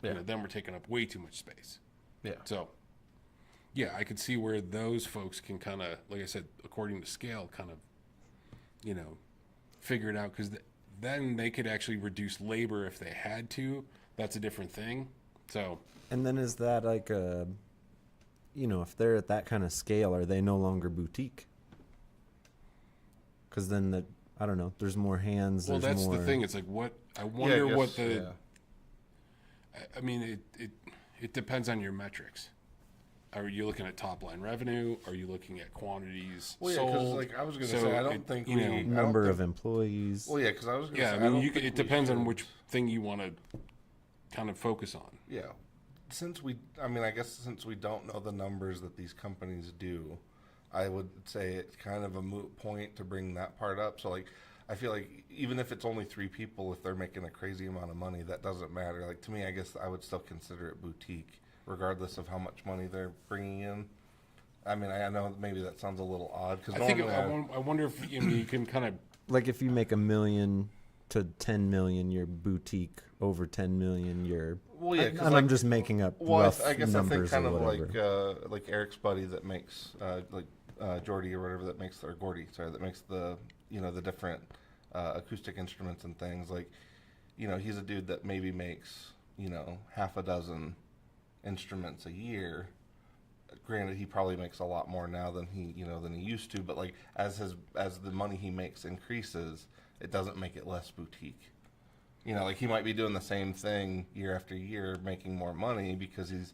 then we're taking up way too much space. Yeah. So yeah, I could see where those folks can kind of, like I said, according to scale, kind of figure it out, because then they could actually reduce labor if they had to. That's a different thing. So And then is that like if they're at that kind of scale, are they no longer boutique? Because then I don't know. There's more hands. Well, there's that's more... the thing. It's like I wonder what the. Yeah. I mean, it depends on your metrics. Are you looking at top line revenue? Are you looking at quantities Well, yeah, sold? because like I was going to say, I don't think we number of employees. Well, yeah, because I was going to Yeah, say, I mean, it depends on which thing you want to kind of focus on. Yeah, I guess since we don't know the numbers that these companies do, I would say it's kind of a moot point to bring that part up. So like, I feel like even if it's only 3 people, if they're making a crazy amount of money, that doesn't matter. Like to me, I guess I would still consider it boutique, regardless of how much money they're bringing in. I mean, I know maybe that sounds a little odd because I wonder if you can kind of like if you make $1 million to 10 million, you're boutique. Over 10 million, you're. Well, yeah, and I'm just making up rough I guess I think numbers kind or of whatever. like Eric's buddy that makes Jordy or whatever that makes or Gordy, sorry, that makes the the different acoustic instruments and things. Like, he's a dude that maybe makes half a dozen instruments a year. Granted, he probably makes a lot more now than he used to, but like as the money he makes increases, it doesn't make it less boutique. Like he might be doing the same thing year after year, making more money because his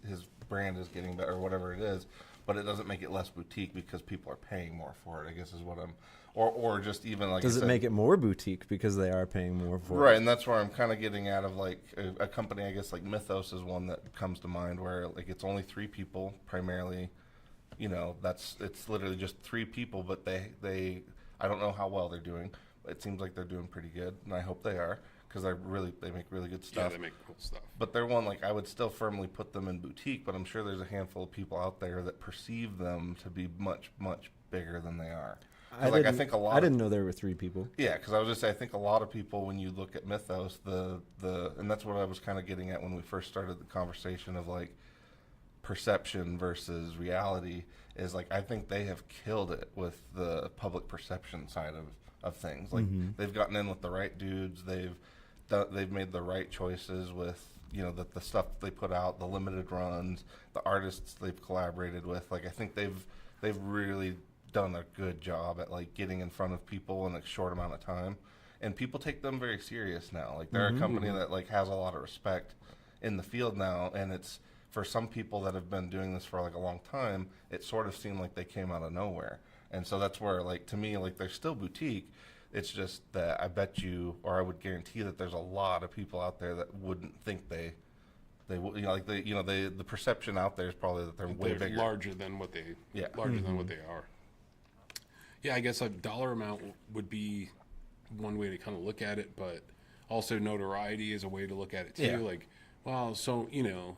brand is getting better or whatever it is, but it doesn't make it less boutique because people are paying more for it, I guess is what I'm, or just even like. Does it make it more boutique because they are paying more for it? Right, and that's where I'm kind of getting out of like a company, I guess like Mythos is one that comes to mind where like it's only 3 people primarily, it's literally just 3 people, but they I don't know how well they're doing, but it seems like they're doing pretty good, and I hope they are. Because they make really good stuff. Yeah, they make cool stuff. But they're one, like, I would still firmly put them in boutique, but I'm sure there's a handful of people out there that perceive them to be much, much bigger than they are. I didn't know there were 3 people. Yeah, because I was just saying, I think a lot of people, when you look at Mythos, and that's what I was kind of getting at when we first started the conversation of, like, perception versus reality, is, like, I think they have killed it with the public perception side of things. Like, they've gotten in with the right dudes, they've made the right choices with the stuff they put out, the limited runs, the artists they've collaborated with. Like I think they've really done a good job at like getting in front of people in a short amount of time, and people take them very serious now. Like they're a company that like has a lot of respect in the field now, and it's for some people that have been doing this for like a long time, it sort of seemed like they came out of nowhere. And so that's where like to me like they're still boutique. It's just that I bet you, or I would guarantee that there's a lot of people out there that wouldn't think they would, the perception out there is probably that they're way bigger, larger than what they, than what they are. Yeah, I guess a dollar amount would be one way to kind of look at it, but also notoriety is a way to look at it too. Yeah. Like, well, so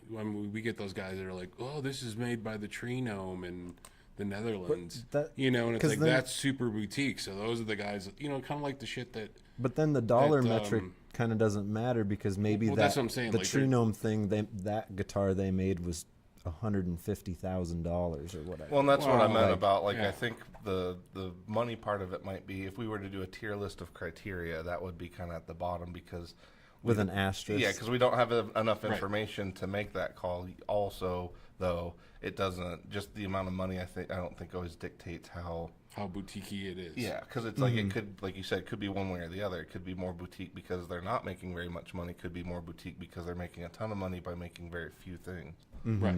when we get those guys that are like, oh, this is made by the Tree Gnome and the Netherlands, and it's like that's super boutique. So those are the guys, kind of like the shit that. But then the dollar metric kind of doesn't matter because maybe that's what I'm saying. The like True Gnome thing, that guitar they made was $150,000 or whatever. Well, and that's what I meant about like I think the money part of it might be if we were to do a tier list of criteria, that would be kind of at the bottom because with an asterisk. Yeah, because we don't have enough information to make that call. Also, though, it doesn't just the amount of money. I don't think always dictates how boutique-y it is. Yeah, because it's like it could, like you said, it could be one way or the other. It could be more boutique because they're not making very much money. It could be more boutique because they're making a ton of money by making very few things. Right.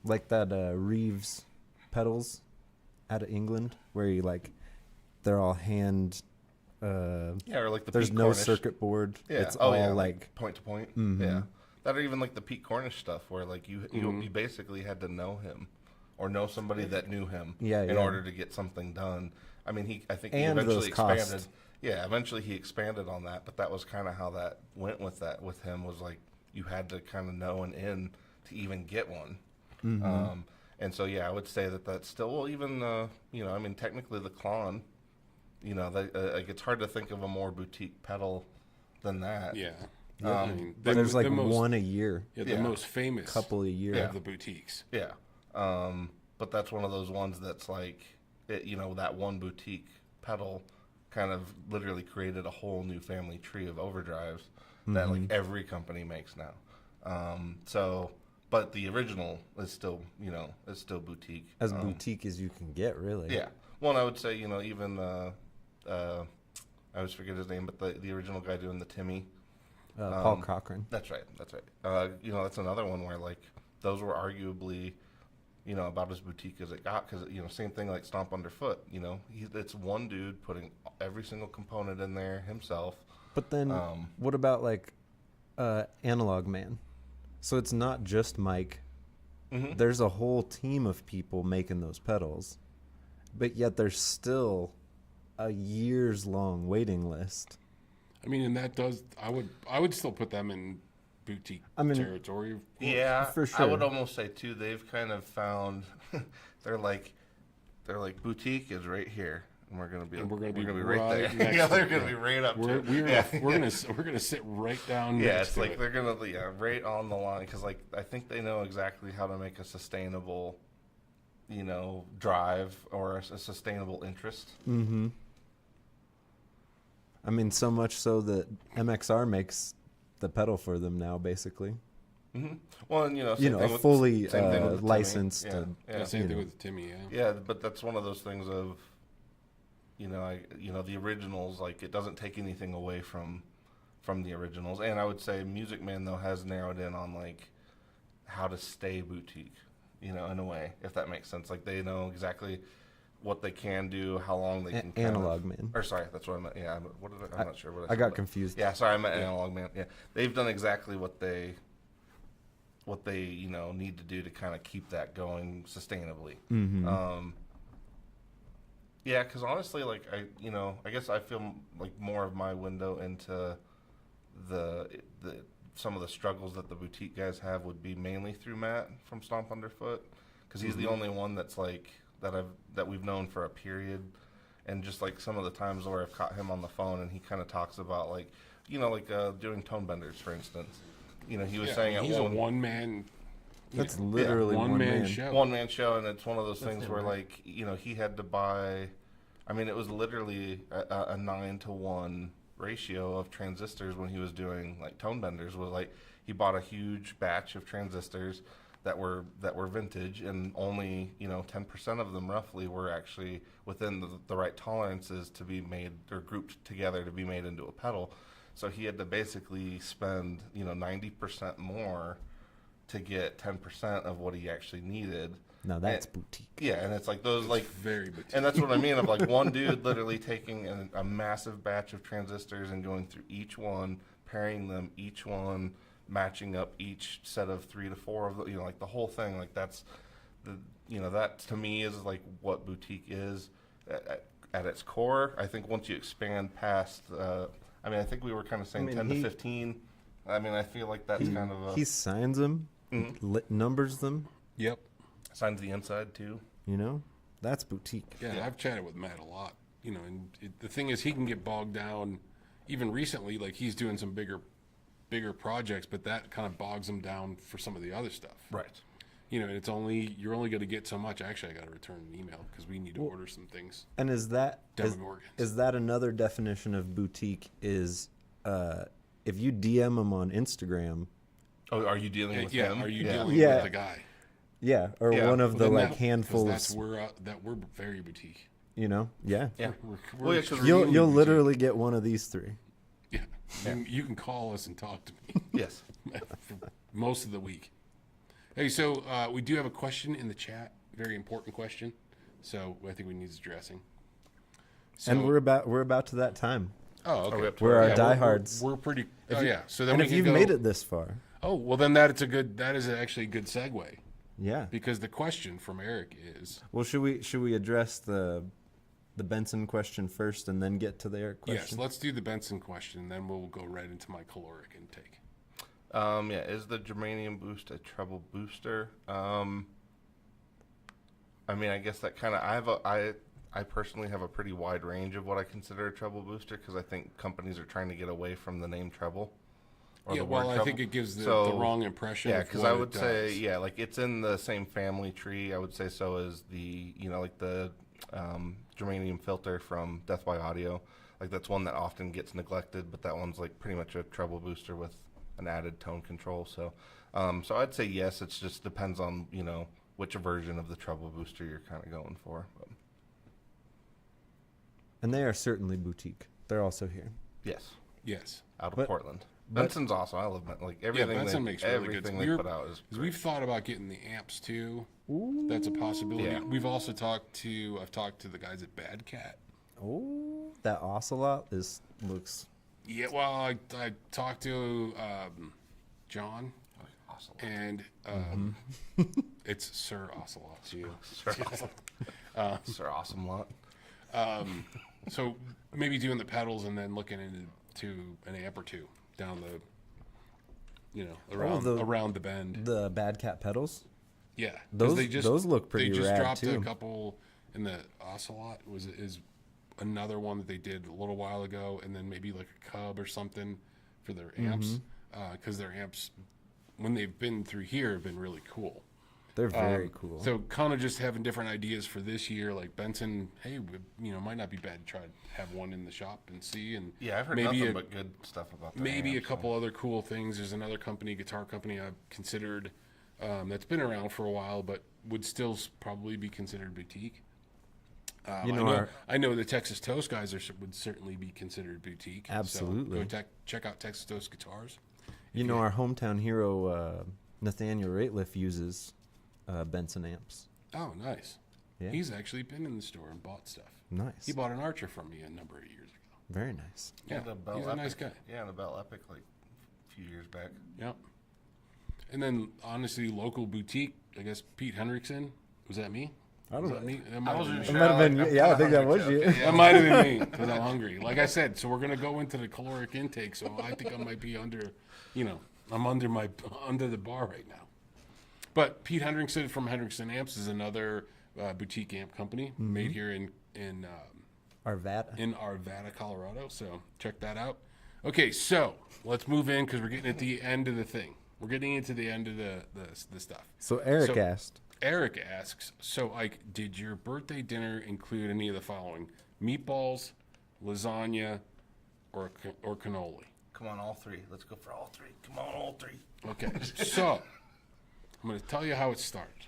Like that Reeves pedals out of England, where you they're all hand. Or like the there's Pete no Cornish. circuit board. Yeah. It's all like point to point. Yeah. That or even like the Pete Cornish stuff, where like you basically had to know him, or know somebody that knew him, in order to get something done. I mean, I think he eventually expanded. Costs. Yeah, eventually he expanded on that, but that was kind of how that went with him. Was like you had to kind of know an in to even get one. And so I would say that's still even I mean technically the Klon. Like it's hard to think of a more boutique pedal than that. Yeah. I mean, there's like one a year. Yeah, the most famous couple a year of the boutiques. Yeah. But that's one of those ones that's like, that one boutique pedal kind of literally created a whole new family tree of overdrives that like every company makes now. So but the original is still, it's still boutique. As boutique as you can get, really. Yeah. Well, and I would say, even I always forget his name, but the original guy doing the Timmy. Paul Cochran. That's right. That's right. That's another one where like those were arguably, about as boutique as it got because same thing like Stomp Underfoot. It's one dude putting every single component in there himself. But then, what about like Analog Man? So it's not just Mike. Mm-hmm. There's a whole team of people making those pedals, but yet there's still a years-long waiting list. I mean, and that does. I would still put them in boutique territory. Yeah, for sure. I would almost say too. They've kind of found they're like boutique is right here, and we're gonna be right there. Next Yeah, to they're it, gonna be right up. We're gonna sit right down. Yeah, next it's to like it. they're gonna right on the line because like I think they know exactly how to make a sustainable, drive or a sustainable interest. Mm-hmm. I mean, so much so that MXR makes the pedal for them now, basically. Mm-hmm. Well, and same thing with, fully same thing with the licensed. Timmy. Yeah, Same thing with Timmy. Yeah. Yeah, but that's one of those things of, the originals. Like it doesn't take anything away from the originals, and I would say Music Man though has narrowed in on like how to stay boutique, in a way, if that makes sense. Like they know exactly what they can do, how long they can. Analog Man. Or sorry, that's what I meant. Yeah, I'm not sure what I said. I got confused. Yeah, sorry, I meant Analog Man. Yeah, they've done exactly what they need to do to kind of keep that going sustainably. Mm-hmm. Yeah, because honestly, like I guess I feel like more of my window into the some of the struggles that the boutique guys have would be mainly through Matt from Stomp Underfoot, because he's the only one that's like that we've known for a period, and just like some of the times where I've caught him on the phone and he kind of talks about like doing tone benders, for instance. He was saying he's a one man. That's literally one man show. One man show, and it's one of those things where like he had to buy. I mean, it was literally a 9-to-1 ratio of transistors when he was doing like tone benders. Was like he bought a huge batch of transistors that were vintage, and only 10% of them roughly were actually within the right tolerances to be made or grouped together to be made into a pedal. So he had to basically spend 90% more to get 10% of what he actually needed. Now that's boutique. Yeah, and it's like those like Very boutique. and that's what I mean of like one dude literally taking a massive batch of transistors and going through each one, pairing them, each one matching up each set of 3 to 4 of the, like the whole thing. Like that's the that to me is like what boutique is at its core. I think once you expand past, I think we were kind of saying 10 to 15. I mean, I feel like that's kind of he signs them, numbers them. Yep. signs the inside too. That's boutique. Yeah, I've chatted with Matt a lot. And the thing is, he can get bogged down. Even recently, like he's doing some bigger projects, but that kind of bogs him down for some of the other stuff. Right. And you're only going to get so much. Actually, I got to return an email because we need to order some things. And is that another definition of boutique? Is if you DM them on Instagram? Oh, are you dealing with him? Are you dealing with the guy? Yeah, or one of the handfuls. That's we're very boutique. Yeah. Yeah. We're You'll literally get one of these three. Yeah. You can call us and talk to me. Yes. For most of the week. Hey, so we do have a question in the chat. Very important question. So I think we need addressing. So, And we're about to that time. Oh, okay. We're our diehards. We're pretty. Yeah. So then And we if can you've go, made it this far, Oh well, then that is actually a good segue yeah. because the question from Eric is. Well, should we address the Benson question first and then get to the Eric question? Yes, let's do the Benson question, then we'll go right into my caloric intake. Is the germanium boost a treble booster? I guess that kind of I personally have a pretty wide range of what I consider a treble booster because I think companies are trying to get away from the name treble. I think it gives the wrong impression. Yeah, because I would say, like it's in the same family tree. I would say so is the, like the germanium filter from Death by Audio. Like that's one that often gets neglected, but that one's like pretty much a treble booster with an added tone control. So So I'd say yes. It just depends on which version of the treble booster you're kind of going for. But And they are certainly boutique. They're also here. yes, Yes. out of But- Portland. but- Benson's awesome. I love like everything. Benson makes really good everything stuff. they put out is. Because we've thought about getting the amps too. Ooh. That's a possibility. Yeah. We've also I've talked to the guys at Bad Cat. Oh, that ocelot looks. Yeah, well, I talked to John, Awesome. and it's Sir Ocelot too. Sir Awesome. Sir Awesome Lot. So maybe doing the pedals and then looking into an amp or two down around the bend. The Bad Cat pedals. Yeah, 'cause Those look pretty They just rad, dropped a too. couple, and the Ocelot is another one that they did a little while ago, and then maybe like a Cub or something for their amps, because their amps, when they've been through here, have been really cool. They're very cool. So kind of just having different ideas for this year, like Benson. Hey, might not be bad to try to have one in the shop and see, and Yeah, I've heard maybe nothing but good stuff about that. maybe a couple other cool things. There's another guitar company I've considered that's been around for a while, but would still probably be considered boutique. I know the Texas Toast guys would certainly be considered boutique. Absolutely. So go check out Texas Toast Guitars. Our hometown hero, Nathaniel Rateliff, uses Benson amps. Oh, nice. Yeah. He's actually been in the store and bought stuff. Nice. He bought an Archer from me a number of years ago. Very nice. Yeah, the Bell he's a nice Epic. guy. Yeah, the Bell Epic like a few years back. Yep. And then, honestly, local boutique, I guess Pete Hendrickson. Was that me? I don't Was know. that me? That I might have wasn't been sure. me. It might have been- I'm yeah, I kinda think that hungry, was too. you. That might have been me because I'm hungry. Like I said, so we're gonna go into the caloric intake. So I think I might be under the bar right now. But Pete Hendrickson from Hendrickson Amps is another boutique amp company made here in Arvada. Arvada, Colorado. So check that out. Okay, so let's move in because we're getting at the end of the thing. We're getting into the end of the stuff. So Eric So- asked, Eric asks, so Ike, did your birthday dinner include any of the following: meatballs, lasagna, or cannoli? Come on, all three. Let's go for all three. Come on, all three. Okay, so I'm going to tell you how it starts,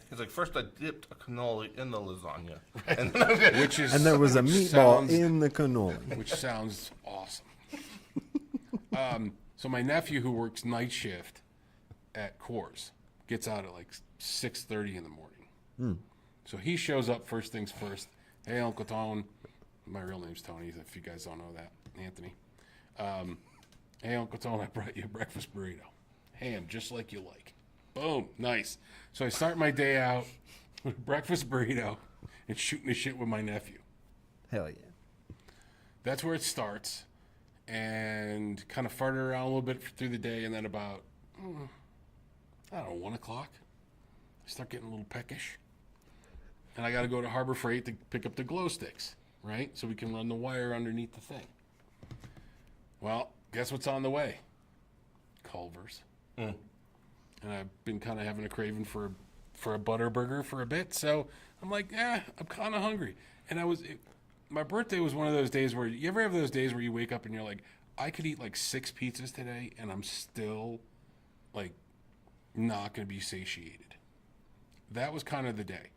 He's like, first I dipped a cannoli in the lasagna. And then which is and there was a meatball sounds- in the cannoli. which sounds awesome. So my nephew, who works night shift at Coors, gets out at like 6:30 in the morning. So he shows up first things first. Hey, Uncle Tone. My real name's Tony, if you guys don't know that. Anthony. Hey, Uncle Tone, I brought you a breakfast burrito. Ham, just like you like. Boom, nice. So I start my day out with a breakfast burrito and shooting the shit with my nephew. Hell yeah. That's where it starts, and kind of farted around a little bit through the day, and then about, I don't know, 1 o'clock, I start getting a little peckish, and I got to go to Harbor Freight to pick up the glow sticks, right? So we can run the wire underneath the thing. Well, guess what's on the way? Culver's. And I've been kind of having a craving for a butter burger for a bit, so I'm like, I'm kind of hungry. And my birthday was one of those days where, you ever have those days where you wake up and you're like, I could eat like 6 pizzas today and I'm still like not going to be satiated. That was kind of the day.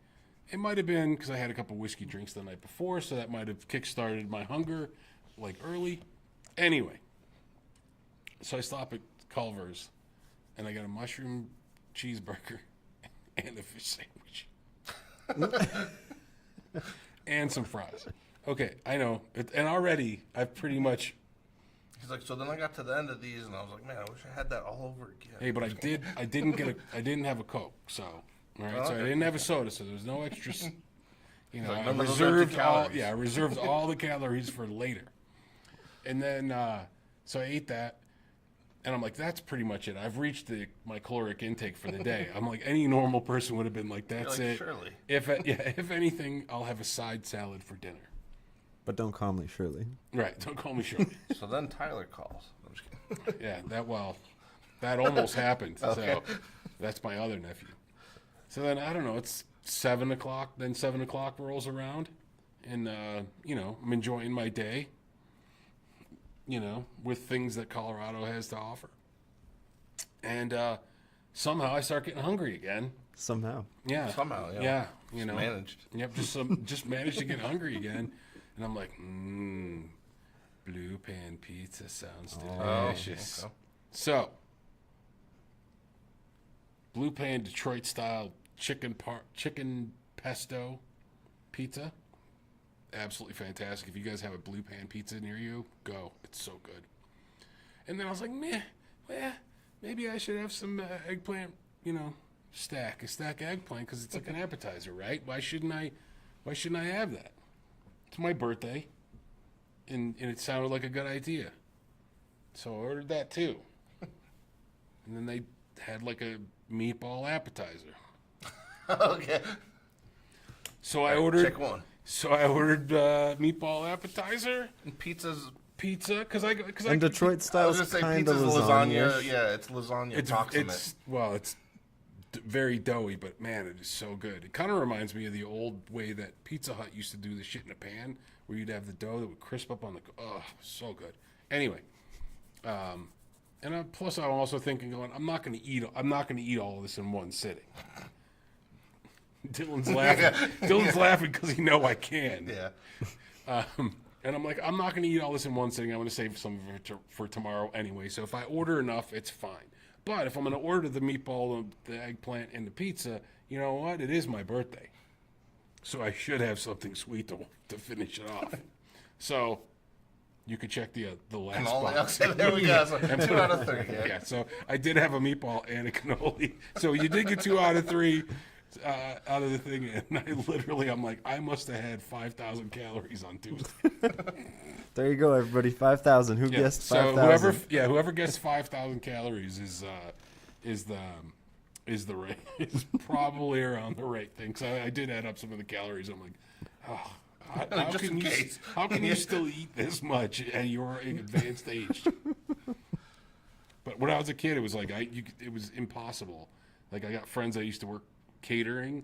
It might have been because I had a couple whiskey drinks the night before, so that might have kick-started my hunger like early. Anyway, so I stop at Culver's and I got a mushroom cheeseburger and a fish sandwich. And some fries. Okay, I know. And already, I've pretty much... he's like, so then I got to the end of these, and I was like, man, I wish I had that all over again. Hey, but I didn't have a Coke, so... All right, so I okay. didn't have a soda, so there's no extra... You know, Like, I none of those empty reserved all... calories. Yeah, I reserved all the calories for later. And then, so I ate that, and I'm like, that's pretty much it. I've reached my caloric intake for the day. I'm like, any normal person would have been like, that's like, it. surely. If anything, I'll have a side salad for dinner. But don't call me Shirley. Right, don't call me Shirley. So then Tyler calls. I'm just kidding. Yeah, that almost happened. Okay. So that's my other nephew. So then, I don't know, it's 7 o'clock. Then 7 o'clock rolls around, and, I'm enjoying my day, with things that Colorado has to offer. And somehow I start getting hungry again. Somehow. Yeah. Somehow, yeah. Yeah. You know. Managed. Yep. Just managed to get hungry again, and I'm like, blue pan pizza sounds delicious. Okay. So, blue pan Detroit style chicken pesto pizza, absolutely fantastic. If you guys have a blue pan pizza near you, go. It's so good. And then I was like, maybe I should have some eggplant, a stack eggplant because it's like an appetizer, right? Why shouldn't I have that? It's my birthday, and it sounded like a good idea, so I ordered that too. And then they had like a meatball appetizer. Okay. So I ordered. Check one. So I ordered meatball appetizer, And pizza, because And Detroit I style was is gonna say kind of pizza's lasagna. lasagna. Yeah, it's lasagna approximate. it's very doughy, but man, it is so good. It kind of reminds me of the old way that Pizza Hut used to do the shit in a pan, where you'd have the dough that would crisp up on the. Oh, so good. Anyway, and plus I'm also thinking, I'm not going to eat all of this in one sitting. Dylan's laughing. Dylan's laughing because he know I can. Yeah. And I'm like, I'm not going to eat all this in one sitting. I'm going to save some of it for tomorrow anyway. So if I order enough, it's fine. But if I'm going to order the meatball, the eggplant, and the pizza, you know what? It is my birthday. So I should have something sweet to finish it off. So you could check the last Cannoli. box. Okay, there we go. So 2 out of 3. Yeah. Yeah, so I did have a meatball and a cannoli. So you did get 2 out of 3 out of the thing. And I'm like, I must have had 5,000 calories on Tuesday. There you go, everybody. 5,000. Who guessed 5,000? So whoever gets 5,000 calories is probably around the right thing. So I did add up some of the calories. I'm like, how Just can in you case. how can you still eat this much at your advanced age? But when I was a kid, it was like it was impossible. Like I got friends that used to work catering,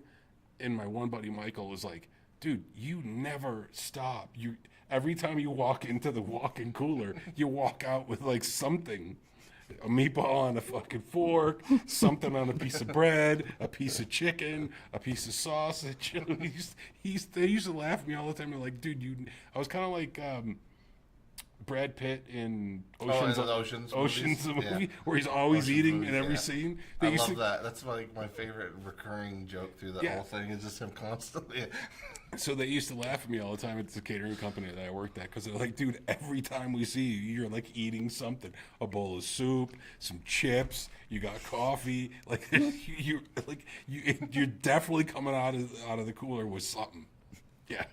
and my one buddy Michael was like, dude, you never stop. Every time you walk into the walk-in cooler, you walk out with like something. A meatball on a fucking fork, something on a piece of bread, a piece of chicken, a piece of sausage. They used to laugh at me all the time. They're like, dude, I was kind of like Brad Pitt in Ocean's, in the Ocean's the movies? movie, Yeah. where he's always Ocean's eating movies, in every yeah. scene. I love that. That's like my favorite recurring joke through the Yeah. whole thing is just him constantly. So they used to laugh at me all the time at the catering company that I worked at because they're like, dude, every time we see you, you're like eating something. A bowl of soup, some chips, you got coffee. Like you're definitely coming out of the cooler with something. Yeah.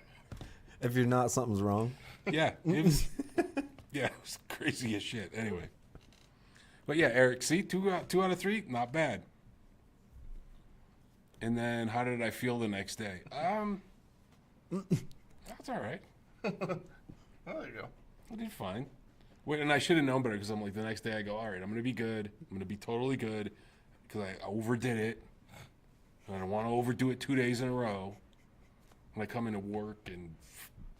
If you're not, something's wrong. Yeah. It was crazy as shit. Anyway. But yeah, Eric, see, 2 out of 3, not bad. And then how did I feel the next day? That's all right. Oh, there you go. I did fine. Wait, and I should have known better because I'm like, the next day I go, all right, I'm going to be good. I'm going to be totally good because I overdid it. And I don't want to overdo it 2 days in a row. When I come into work and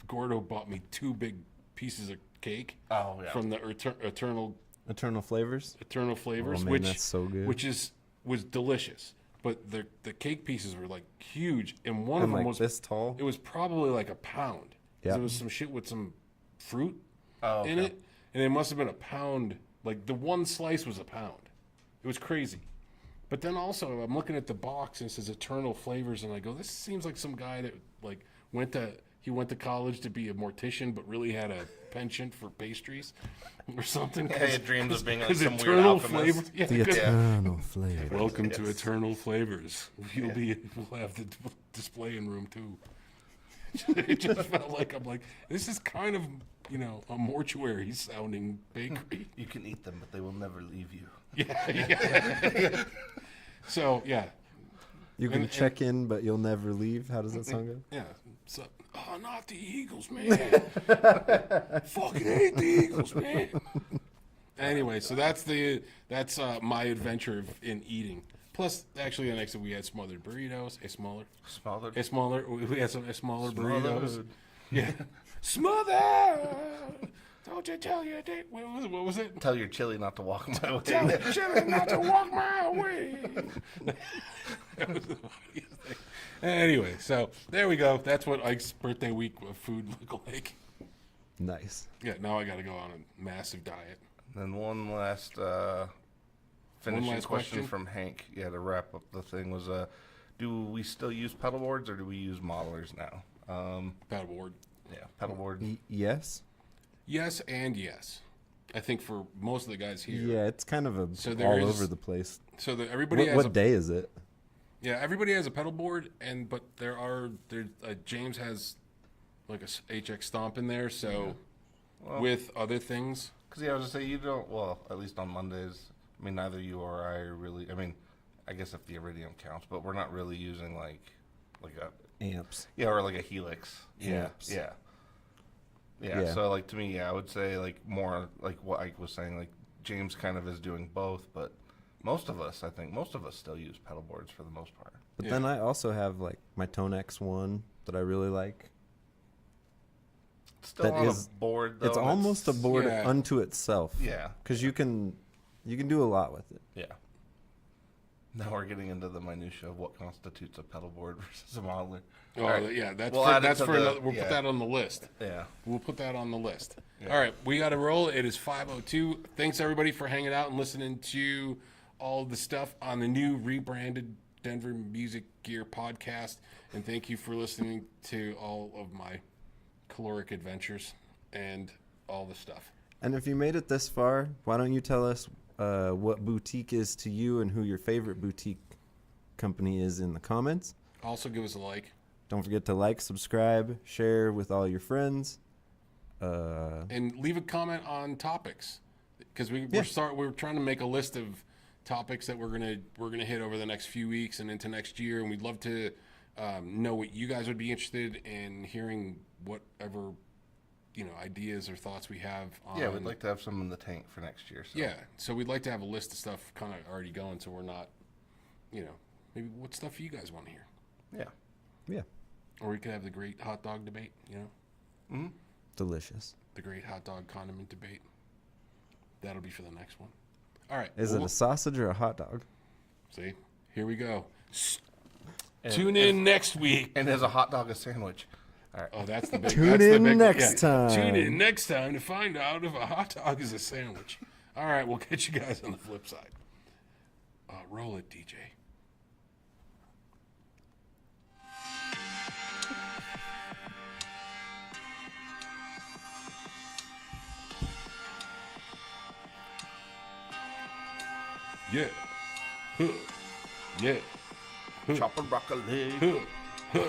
Gordo bought me 2 big pieces of cake Oh, yeah. from the Eternal Flavors. Flavors, Oh, man, that's so good. was delicious. But the cake pieces were like huge, and one of And them like was this tall. It was probably like a pound. 'Cause Yeah. It was some shit with some fruit Oh, in okay. it, and it must have been a pound. Like the one slice was a pound. It was crazy. But then also, I'm looking at the box and it says Eternal Flavors, and I go, this seems like some guy that like went to college to be a mortician, but really had a penchant for pastries or something. Yeah, he had dreams of being like 'cause some weird Eternal alchemist. Flavor. Yeah, The 'cause- eternal flavor. Welcome to Eternal Flavors. We'll have the display in room 2. It just felt like I'm like, this is kind of a mortuary sounding bakery. You can eat them, but they will never leave you. Yeah. So yeah, You can And- check in, but you'll never leave. How does that song go? yeah. So not the Eagles, man. Fucking hate the Eagles, man. Anyway, so that's my adventure in eating. Plus, actually, the next day we had smothered burritos. We had some smaller burritos. Smothered. Yeah. Smothered. Don't you tell your date. What was it? Tell your chili not to walk my way. Tell your chili not to walk my way. That was the funniest thing. Anyway, so there we go. That's what Ike's birthday week of food look like. Nice. Yeah, now I got to go on a massive diet. Then one last finishing question from Hank. Yeah, to wrap up the thing was, do we still use pedal boards or do we use modelers now? Paddleboard. Yeah, pedal board. Yes. Yes and yes. I think for most of the guys here. Yeah, it's kind of So all there is- over the place. So that everybody has What day is it? Yeah, everybody has a pedal board, but James has like a HX Stomp in there. So Well, with other things, because I was gonna say you don't. Well, at least on Mondays. I mean, neither you or I are really. I mean, I guess if the Iridium counts, but we're not really using like a Amps. or like a Helix. Amps. Yeah. Yeah. So like to me, I would say like more like what Ike was saying. Like James kind of is doing both, but most of us still use pedal boards for the most part. But Yeah. then I also have like my Tone X1 that I really like. It's still That on is- a board though. It's almost a board Yeah. unto itself. Yeah. Because you can do a lot with it. Yeah. Now we're getting into the minutia of what constitutes a pedal board versus a modeler. oh All right. yeah, We'll add it to the- another. We'll yeah. put that on the list. Yeah. We'll put that on the list. Yeah. All right, we got to roll. It is 5:02. Thanks everybody for hanging out and listening to all the stuff on the new rebranded Denver Music Gear podcast. And thank you for listening to all of my caloric adventures and all the stuff. And if you made it this far, why don't you tell us what boutique is to you and who your favorite boutique company is in the comments. Also, give us a like. Don't forget to like, subscribe, share with all your friends. And leave a comment on topics, because we're trying to make a list of topics that we're gonna hit over the next few weeks and into next year, and we'd love to know what you guys would be interested in hearing, whatever ideas or thoughts we have on. Yeah, we'd like to have some in the tank for next year. So. Yeah, so we'd like to have a list of stuff kind of already going, so we're not, maybe what stuff you guys want to hear, Yeah. or we could have the great hot dog debate, Delicious. the great hot dog condiment debate. That'll be for the next one. All right. Is it a sausage or a hot dog? See, here we go. And Tune in next week. And is a hot dog a sandwich? All right. Oh, that's the big. Tune that's the in big, next time. Tune in next time to find out if a hot dog is a sandwich. All right, we'll catch you guys on the flip side. Roll it, DJ. Yeah. Huh. Yeah. Chopper broccoli. Huh. Huh.